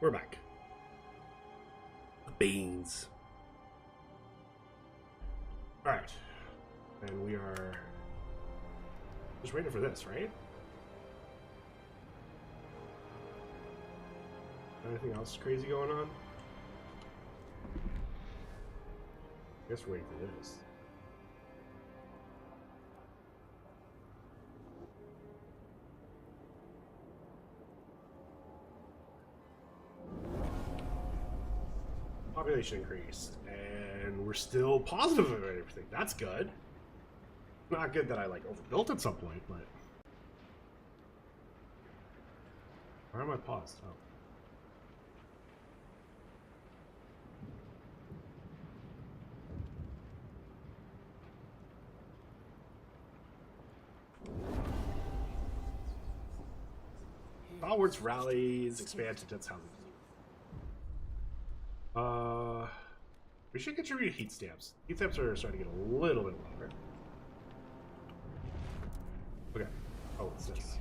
We're back. The beans. Alright. And we are just waiting for this, right? Anything else crazy going on? I guess we're waiting for this. Population increased, and we're still positive about everything. That's good. Not good that I like overbuilt at some point, but why am I paused? Oh. Stalwarts rallies, expansion, that's how we should contribute heat stamps. Heat stamps are starting to get a little bit longer. Okay. Oh, what's this?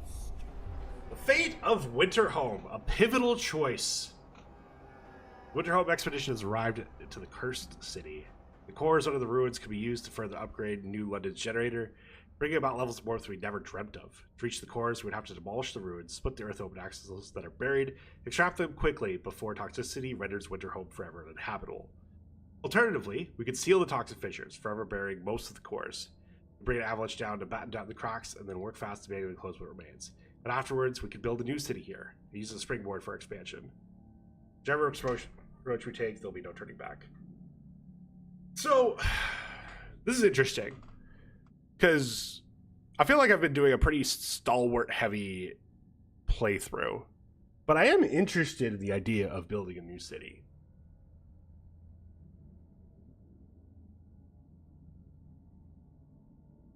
The fate of Winterhome, a pivotal choice. Winterhome expedition has arrived to the cursed city. The cores under the ruins can be used to further upgrade New London's generator, bringing about levels of warmth we never dreamt of. To reach the cores, we would have to demolish the ruins, split the earth open accesses that are buried, extract them quickly before toxicity renders Winterhome forever uninhabitable. Alternatively, we could seal the toxic fissures, forever burying most of the cores. Bring an avalanche down to batten down the cracks, and then work fast to manually close what remains. But afterwards, we could build a new city here, and use as a springboard for expansion. Whichever approach we take, there'll be no turning back. So, this is interesting. Because I feel like I've been doing a pretty stalwart-heavy playthrough. But I am interested in the idea of building a new city.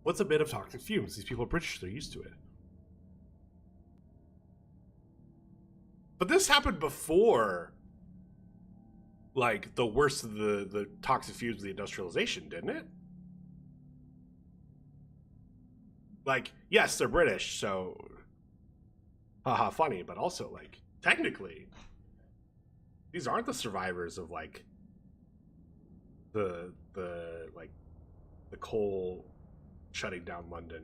What's a bit of toxic fumes? These people are British, they're used to it. But this happened before, like, the worst of the toxic fumes of the industrialization, didn't it? Like, yes, they're British, so haha, funny, but also, like, technically, these aren't the survivors of, like, the coal shutting down London.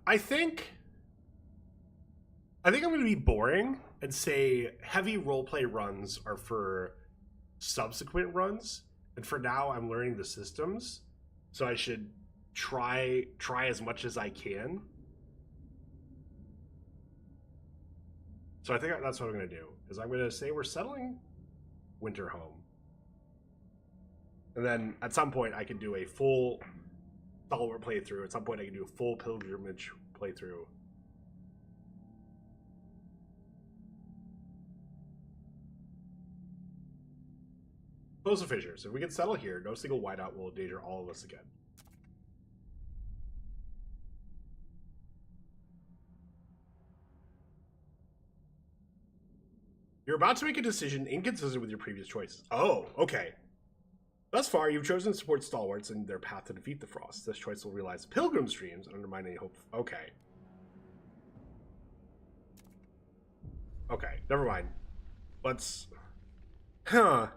I think I'm going to be boring and say heavy roleplay runs are for subsequent runs, and for now I'm learning the systems, so I should try as much as I can. So I think that's what I'm going to do, is I'm going to say we're settling Winterhome. And then at some point I can do a full stalwart playthrough. At some point I can do a full pilgrimage playthrough. Close the fissures. If we can settle here, no single whiteout will endanger all of us again. You're about to make a decision inconsistent with your previous choices. Oh, okay. Thus far, you've chosen to support stalwarts in their path to defeat the Frost. This choice will realize Pilgrim's dreams and undermine any hope. Okay. Okay, never mind. Let's... Huh.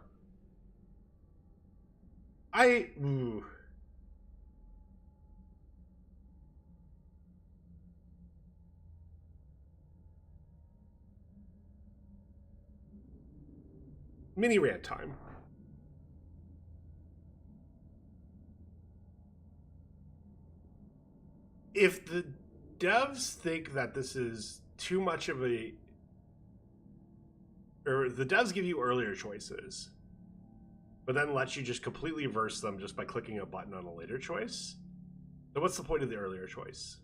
Ooh. Mini rant time. If the devs think that this is too much of a... Or the devs give you earlier choices, but then let you just completely reverse them just by clicking a button on a later choice, then what's the point of the earlier choice?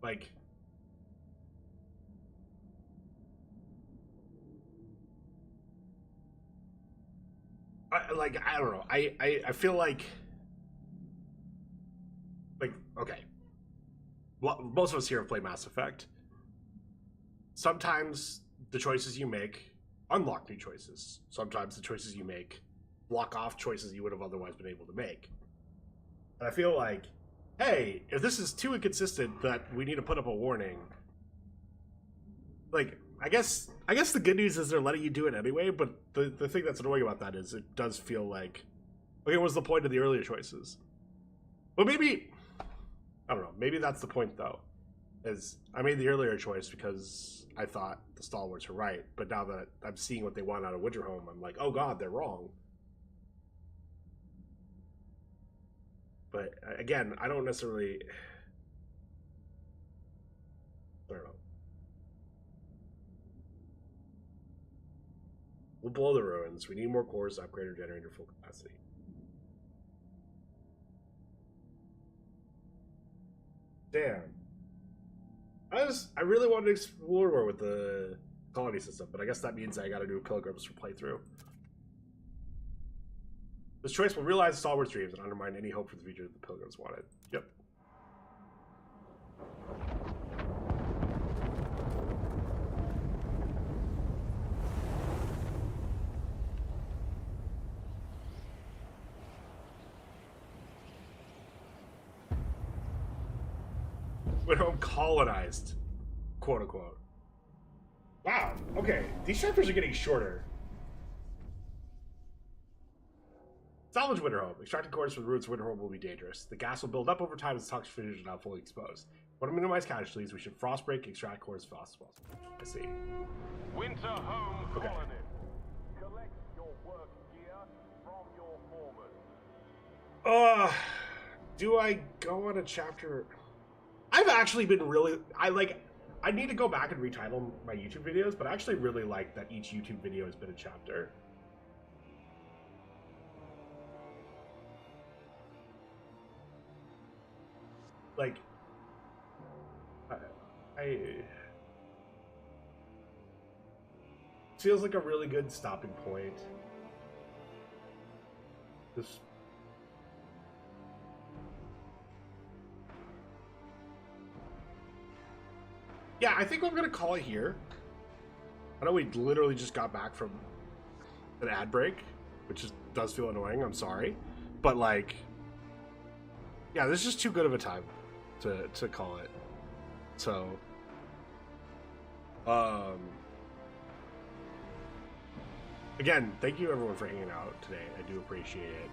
Like... I don't know. I feel like okay. Well, most of us here have played Mass Effect. Sometimes the choices you make unlock new choices. Sometimes the choices you make block off choices you would have otherwise been able to make. And I feel like, hey, if this is too inconsistent that we need to put up a warning, like, I guess the good news is they're letting you do it anyway, but the thing that's annoying about that is it does feel like, okay, what was the point of the earlier choices? Well, maybe, I don't know, maybe that's the point, though, is I made the earlier choice because I thought the stalwarts were right, but now that I'm seeing what they want out of Winterhome, I'm like, oh god, they're wrong. But, again, I don't necessarily, I don't know. We'll blow the ruins. We need more cores to upgrade our generator full capacity. Damn. I really wanted to explore more with the colony system, but I guess that means I gotta do Pilgrims for playthrough. This choice will realize the Stalwart's dreams and undermine any hope for the future that the Pilgrims wanted. Yep. Winterhome colonized, quote unquote. Wow. Okay, these chapters are getting shorter. Salvage Winterhome. Extracting cores from the ruins of Winterhome will be dangerous. The gas will build up over time as toxic fissures are not fully exposed. Want to minimize casualties, we should frostbreak extract cores as fast as possible. I see. Winterhome Okay. colony. Collect your work gear from your foreman. Do I go on a chapter? I've actually been really, I need to go back and retitle my YouTube videos, but I actually really like that each YouTube video has been a chapter. Like, I feels like a really good stopping point. This. Yeah, I think I'm gonna call it here. I know we literally just got back from an ad break, which does feel annoying. I'm sorry, but like, yeah, this is just too good of a time to call it. So, again, thank you everyone for hanging out today. I do appreciate it.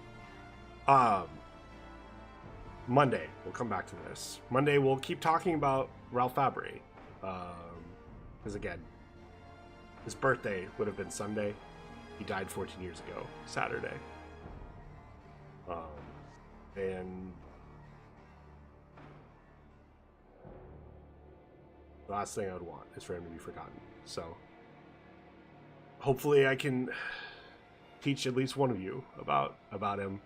Monday, we'll come back to this. Monday, we'll keep talking about Ralph Fabry. Because again, his birthday would have been Sunday. He died 14 years ago, Saturday. And the last thing I would want is for him to be forgotten. So hopefully I can teach at least one of you about him.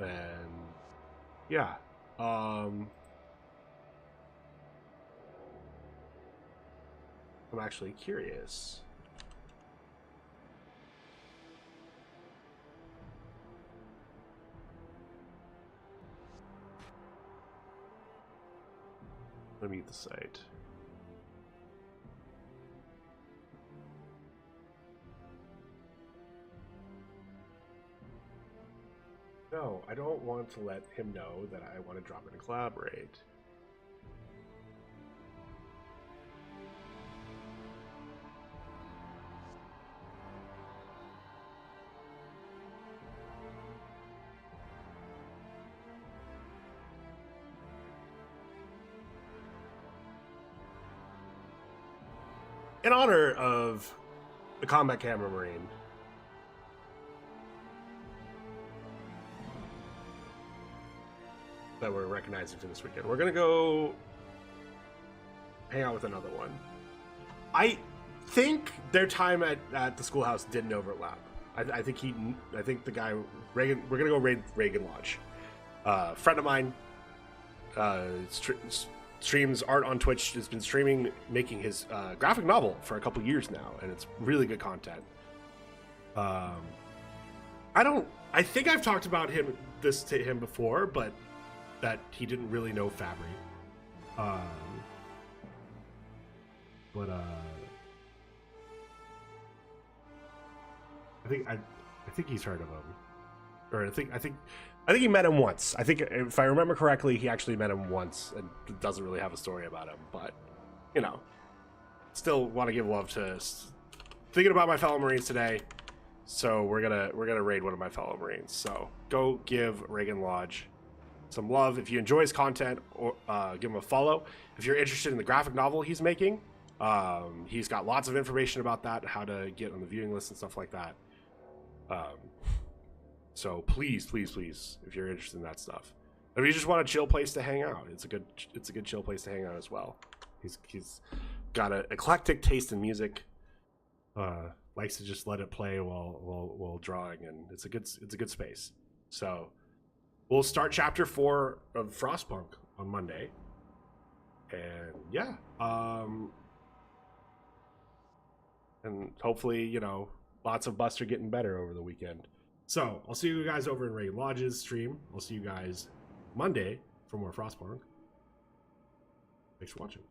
And yeah, I'm actually curious. Let me get the site. No, I don't want to let him know that I want to drop in and collaborate. In honor of the Combat Camera Marine, that we're recognizing for this weekend, we're gonna go hang out with another one. I think their time at the schoolhouse didn't overlap. I think the guy Reagan. We're gonna go raid Reagan Lodge. Friend of mine streams art on Twitch. Has been streaming, making his graphic novel for a couple years now, and it's really good content. I think I've talked about this to him before, but that he didn't really know Fabry. But I think he's heard of him, or I think he met him once. I think if I remember correctly, he actually met him once, and doesn't really have a story about him. But still want to give love to thinking about my fellow Marines today. So we're gonna raid one of my fellow Marines. So go give Reagan Lodge some love. If you enjoy his content, or give him a follow. If you're interested in the graphic novel he's making, he's got lots of information about that, how to get on the viewing list and stuff like that. So please, if you're interested in that stuff, if you just want a chill place to hang out, it's a good chill place to hang out as well. He's got an eclectic taste in music. Likes to just let it play while drawing, and it's a good space. So we'll start chapter 4 of Frostpunk on Monday, and yeah, and hopefully lots of Buster getting better over the weekend. So I'll see you guys over in Ray Lodge's stream. I'll see you guys Monday for more Frostpunk. Thanks for watching.